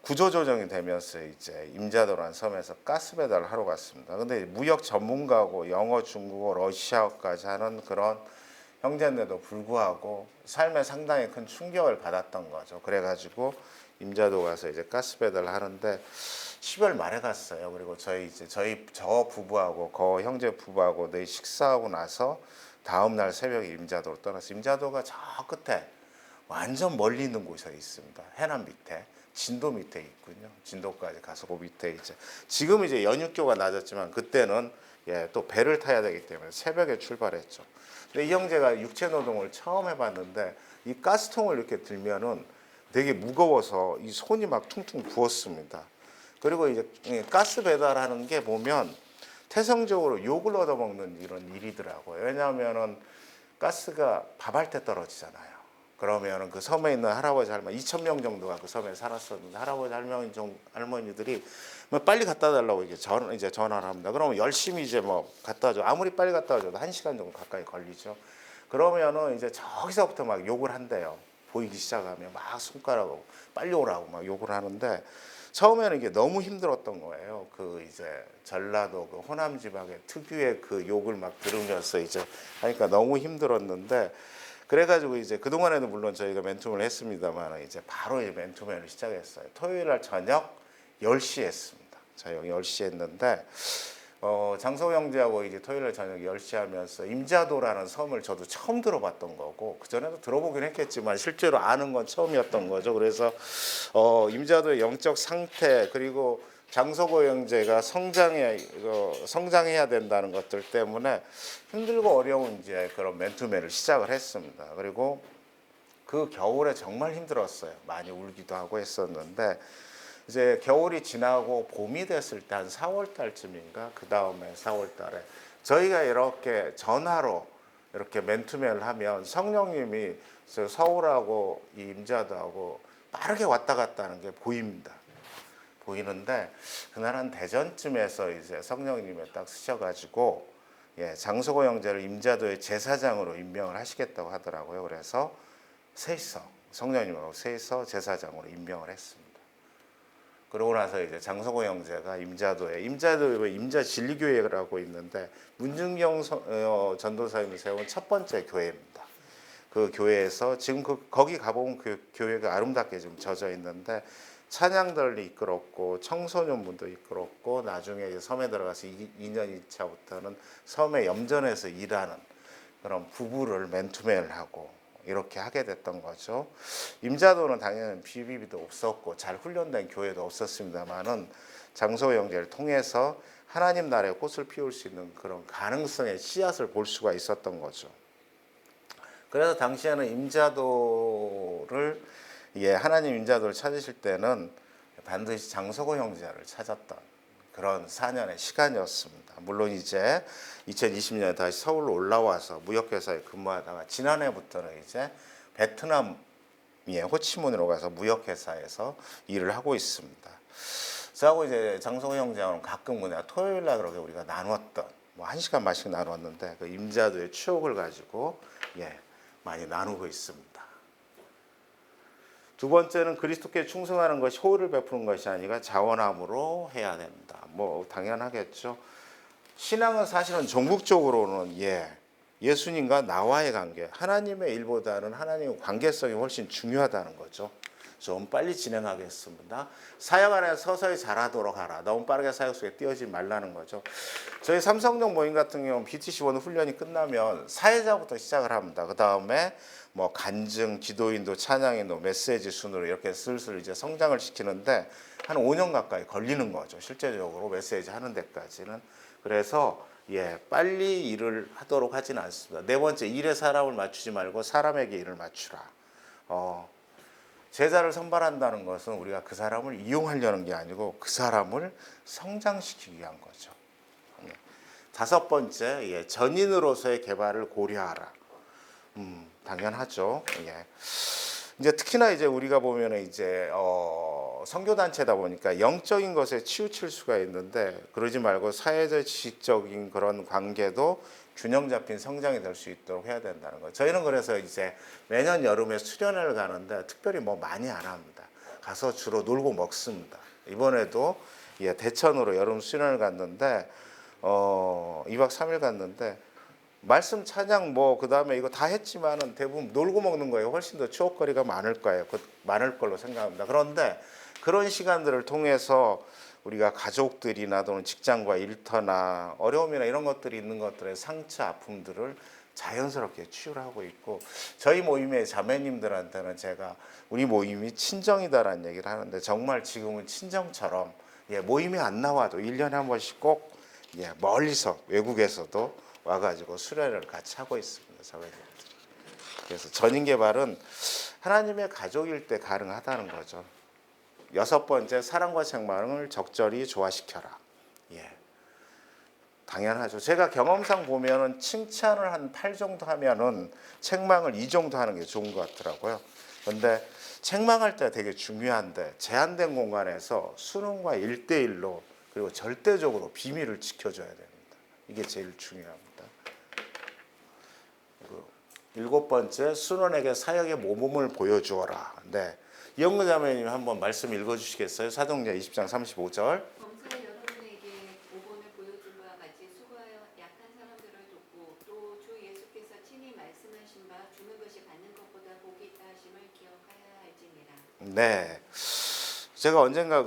구조조정이 되면서 이제 임자도라는 섬에서 가스 배달을 하러 갔습니다. 근데 무역 전문가고 영어, 중국어, 러시아어까지 하는 그런 형제인데도 불구하고 삶에 상당히 큰 충격을 받았던 거죠. 그래가지고 임자도 가서 이제 가스 배달을 하는데 10월 말에 갔어요. 그리고 저 부부하고 형제 부부하고 내 식사하고 나서 다음 날 새벽에 임자도로 떠났어요. 임자도가 저 끝에 완전 멀리 있는 곳에 있습니다. 해남 밑에. 진도 밑에 있군요. 진도까지 가서 그 밑에 이제 지금 이제 연육교가 낮았지만 그때는 또 배를 타야 되기 때문에 새벽에 출발했죠. 근데 이 형제가 육체 노동을 처음 해봤는데 이 가스통을 이렇게 들면은 되게 무거워서 이 손이 막 퉁퉁 부었습니다. 그리고 이제 가스 배달하는 게 보면 태생적으로 욕을 얻어먹는 이런 일이더라고요. 왜냐하면은 가스가 밥할 때 떨어지잖아요. 그러면은 그 섬에 있는 할아버지 할머니 2,000명 정도가 그 섬에 살았었는데, 할아버지 할머니들이 빨리 갖다 달라고 이제 전화를 합니다. 그러면 열심히 이제 갖다 줘. 아무리 빨리 갖다 줘도 1시간 정도 가까이 걸리죠. 그러면은 이제 저기서부터 막 욕을 한대요. 보이기 시작하면 막 손가락으로 빨리 오라고 막 욕을 하는데, 처음에는 이게 너무 힘들었던 거예요. 그 이제 전라도 그 호남 지방의 특유의 그 욕을 막 들으면서 이제 하니까 너무 힘들었는데, 그래가지고 이제 그동안에도 물론 저희가 맨투맨을 했습니다만 이제 바로 이제 맨투맨을 시작했어요. 토요일 날 저녁 10시에 했습니다. 저녁 10시에 했는데 장소 형제하고 이제 토요일 날 저녁 10시 하면서 임자도라는 섬을 저도 처음 들어봤던 거고, 그전에도 들어보긴 했겠지만 실제로 아는 건 처음이었던 거죠. 그래서 임자도의 영적 상태, 그리고 장서고 형제가 성장해야 된다는 것들 때문에 힘들고 어려운 이제 그런 맨투맨을 시작을 했습니다. 그리고 그 겨울에 정말 힘들었어요. 많이 울기도 하고 했었는데 이제 겨울이 지나고 봄이 됐을 때 한 4월 달쯤인가 그 다음에 4월 달에 저희가 이렇게 전화로 이렇게 맨투맨을 하면 성령님이 서울하고 이 임자도하고 빠르게 왔다 갔다 하는 게 보입니다. 보이는데 그날 한 대전쯤에서 이제 성령님이 딱 쓰셔가지고 장서고 형제를 임자도의 제사장으로 임명을 하시겠다고 하더라고요. 그래서 셋이서 성령님하고 셋이서 제사장으로 임명을 했습니다. 그러고 나서 이제 장서고 형제가 임자도에 임자 진리교회라고 있는데 문중경 전도사님이 세운 첫 번째 교회입니다. 그 교회에서 지금 거기 가보면 그 교회가 아름답게 좀 젖어 있는데 찬양들을 이끌었고 청소년분도 이끌었고 나중에 이제 섬에 들어가서 2년 2차부터는 섬에 염전에서 일하는 그런 부부를 맨투맨을 하고 이렇게 하게 됐던 거죠. 임자도는 당연히 BBB도 없었고 잘 훈련된 교회도 없었습니다만은 장서고 형제를 통해서 하나님 나라의 꽃을 피울 수 있는 그런 가능성의 씨앗을 볼 수가 있었던 거죠. 그래서 당시에는 임자도를 하나님 임자도를 찾으실 때는 반드시 장서고 형제를 찾았던 그런 4년의 시간이었습니다. 물론 이제 2020년에 다시 서울로 올라와서 무역회사에 근무하다가 지난해부터는 이제 베트남의 호치민으로 가서 무역회사에서 일을 하고 있습니다. 저하고 이제 장서고 형제하고는 가끔 토요일 날 그렇게 우리가 나눴던 뭐 1시간만씩 나눴는데 그 임자도의 추억을 가지고 많이 나누고 있습니다. 두 번째는 그리스도께 충성하는 것이 호의를 베푸는 것이 아니라 자원함으로 해야 된다. 뭐 당연하겠죠. 신앙은 사실은 종국적으로는 예수님과 나와의 관계, 하나님의 일보다는 하나님의 관계성이 훨씬 중요하다는 거죠. 좀 빨리 진행하겠습니다. 사역 안에 서서히 잘하도록 하라. 너무 빠르게 사역 속에 뛰어지 말라는 거죠. 저희 삼성동 모임 같은 경우는 BTC1 훈련이 끝나면 사회자부터 시작을 합니다. 그 다음에 뭐 간증, 기도인도, 찬양인도, 메시지 순으로 이렇게 슬슬 이제 성장을 시키는데 한 5년 가까이 걸리는 거죠. 실제적으로 메시지 하는 데까지는. 그래서 빨리 일을 하도록 하지는 않습니다. 네 번째, 일에 사람을 맞추지 말고 사람에게 일을 맞추라. 제자를 선발한다는 것은 우리가 그 사람을 이용하려는 게 아니고 그 사람을 성장시키기 위한 거죠. 다섯 번째, 전인으로서의 개발을 고려하라. 당연하죠. 이제 특히나 이제 우리가 보면은 이제 선교단체다 보니까 영적인 것에 치우칠 수가 있는데 그러지 말고 사회적 지식적인 그런 관계도 균형 잡힌 성장이 될 수 있도록 해야 된다는 거예요. 저희는 그래서 이제 매년 여름에 수련회를 가는데 특별히 뭐 많이 안 합니다. 가서 주로 놀고 먹습니다. 이번에도 대천으로 여름 수련회를 갔는데 2박 3일 갔는데 말씀 찬양 그다음에 이거 다 했지만은 대부분 놀고 먹는 거에 훨씬 더 추억거리가 많을 거예요. 많을 걸로 생각합니다. 그런데 그런 시간들을 통해서 우리가 가족들이나 또는 직장과 일터나 어려움이나 이런 것들이 있는 것들의 상처, 아픔들을 자연스럽게 치유를 하고 있고 저희 모임의 자매님들한테는 제가 우리 모임이 친정이다라는 얘기를 하는데 정말 지금은 친정처럼 모임에 안 나와도 1년에 한 번씩 꼭 멀리서 외국에서도 와가지고 수련회를 같이 하고 있습니다. 자매님들. 그래서 전인 개발은 하나님의 가족일 때 가능하다는 거죠. 여섯 번째, 사랑과 책망을 적절히 조화시켜라. 당연하죠. 제가 경험상 보면은 칭찬을 한 8 정도 하면은 책망을 2 정도 하는 게 좋은 것 같더라고요. 그런데 책망할 때 되게 중요한데 제한된 공간에서 순응과 1대1로 그리고 절대적으로 비밀을 지켜줘야 됩니다. 이게 제일 중요합니다. 일곱 번째, 순원에게 사역의 모범을 보여주어라. 이영근 자매님 한번 말씀 읽어주시겠어요? 사도행전 20장 35절. 범사에 여러분에게 모범을 보여준 바와 같이 수고하여 약한 사람들을 돕고 또 주 예수께서 친히 말씀하신 바 주는 것이 받는 것보다 복이 있다 하심을 기억하여야 할지니라. 네. 제가 언젠가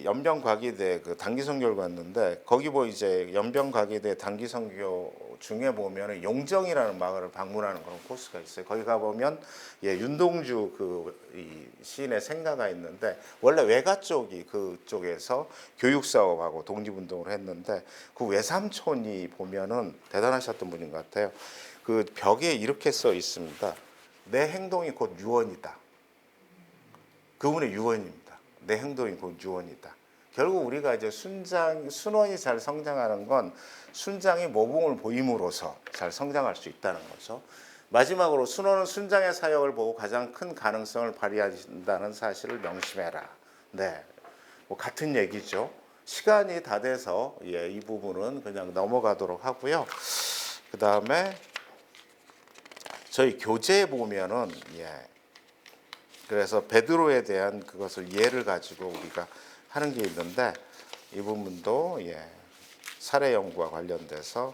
연변과기대 단기선교를 갔는데 거기 이제 연변과기대 단기선교 중에 보면은 용정이라는 마을을 방문하는 그런 코스가 있어요. 거기 가 보면 윤동주 이 시인의 생가가 있는데 원래 외가 쪽이 그쪽에서 교육 사업하고 독립운동을 했는데 그 외삼촌이 보면은 대단하셨던 분인 것 같아요. 그 벽에 이렇게 써 있습니다. 내 행동이 곧 유언이다. 그분의 유언입니다. 내 행동이 곧 유언이다. 결국 우리가 이제 순원이 잘 성장하는 건 순장이 모범을 보임으로써 잘 성장할 수 있다는 거죠. 마지막으로 순원은 순장의 사역을 보고 가장 큰 가능성을 발휘한다는 사실을 명심해라. 네, 같은 얘기죠. 시간이 다 돼서 이 부분은 그냥 넘어가도록 하고요. 그 다음에 저희 교재에 보면은 그래서 베드로에 대한 그것을 예를 가지고 우리가 하는 게 있는데 이 부분도 사례 연구와 관련돼서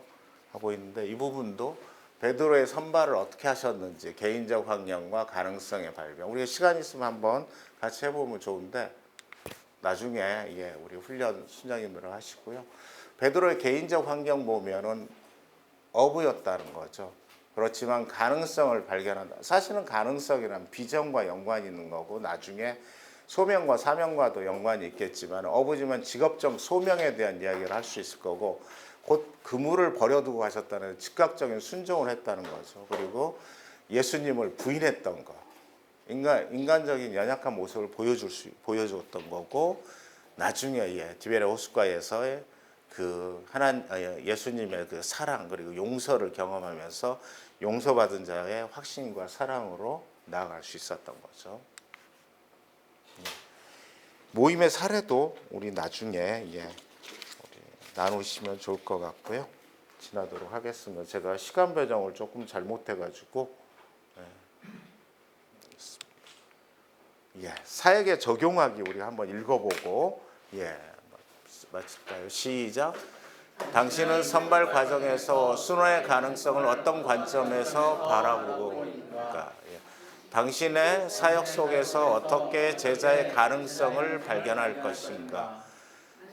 하고 있는데 이 부분도 베드로의 선발을 어떻게 하셨는지 개인적 환경과 가능성의 발견. 우리가 시간 있으면 한번 같이 해보면 좋은데 나중에 우리 훈련 순장님들 하시고요. 베드로의 개인적 환경 보면은 어부였다는 거죠. 그렇지만 가능성을 발견한다. 사실은 가능성이란 비전과 연관이 있는 거고 나중에 소명과 사명과도 연관이 있겠지만 어부지만 직업적 소명에 대한 이야기를 할 수 있을 거고 곧 그물을 버려두고 가셨다는 즉각적인 순종을 했다는 거죠. 그리고 예수님을 부인했던 것. 인간적인 연약한 모습을 보여줬던 거고 나중에 디베레 호숫가에서의 예수님의 그 사랑 그리고 용서를 경험하면서 용서받은 자의 확신과 사랑으로 나아갈 수 있었던 거죠. 모임의 사례도 우리 나중에 우리 나누시면 좋을 것 같고요. 지나도록 하겠습니다. 제가 시간 배정을 조금 잘못해가지고 사역에 적용하기 우리 한번 읽어보고 마칠까요? 시작. 당신은 선발 과정에서 순환의 가능성을 어떤 관점에서 바라보고 있는가? 당신의 사역 속에서 어떻게 제자의 가능성을 발견할 것인가?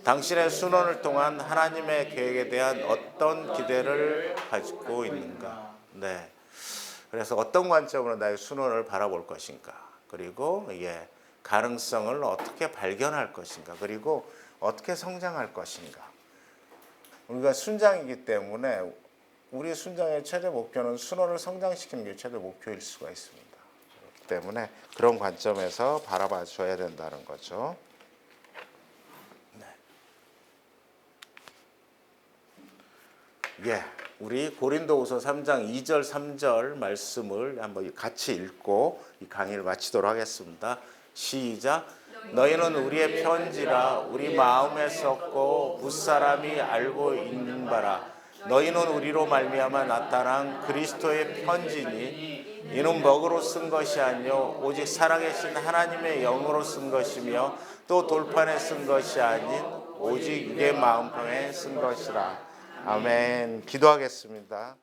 당신의 순환을 통한 하나님의 계획에 대한 어떤 기대를 가지고 있는가? 네. 그래서 어떤 관점으로 나의 순환을 바라볼 것인가? 그리고 가능성을 어떻게 발견할 것인가? 그리고 어떻게 성장할 것인가? 우리가 순장이기 때문에 우리 순장의 최대 목표는 순원을 성장시키는 게 최대 목표일 수가 있습니다. 그렇기 때문에 그런 관점에서 바라봐 줘야 된다는 거죠. 우리 고린도후서 3장 2절 3절 말씀을 한번 같이 읽고 이 강의를 마치도록 하겠습니다. 시작. 너희는 우리의 편지라 우리 마음에 썼고 무사람이 알고 있는 바라. 너희는 우리로 말미암아 나타난 그리스도의 편지니 이는 먹으로 쓴 것이 아니요 오직 살아계신 하나님의 영으로 쓴 것이며 또 돌판에 쓴 것이 아닌 오직 내 마음판에 쓴 것이라. 아멘. 기도하겠습니다.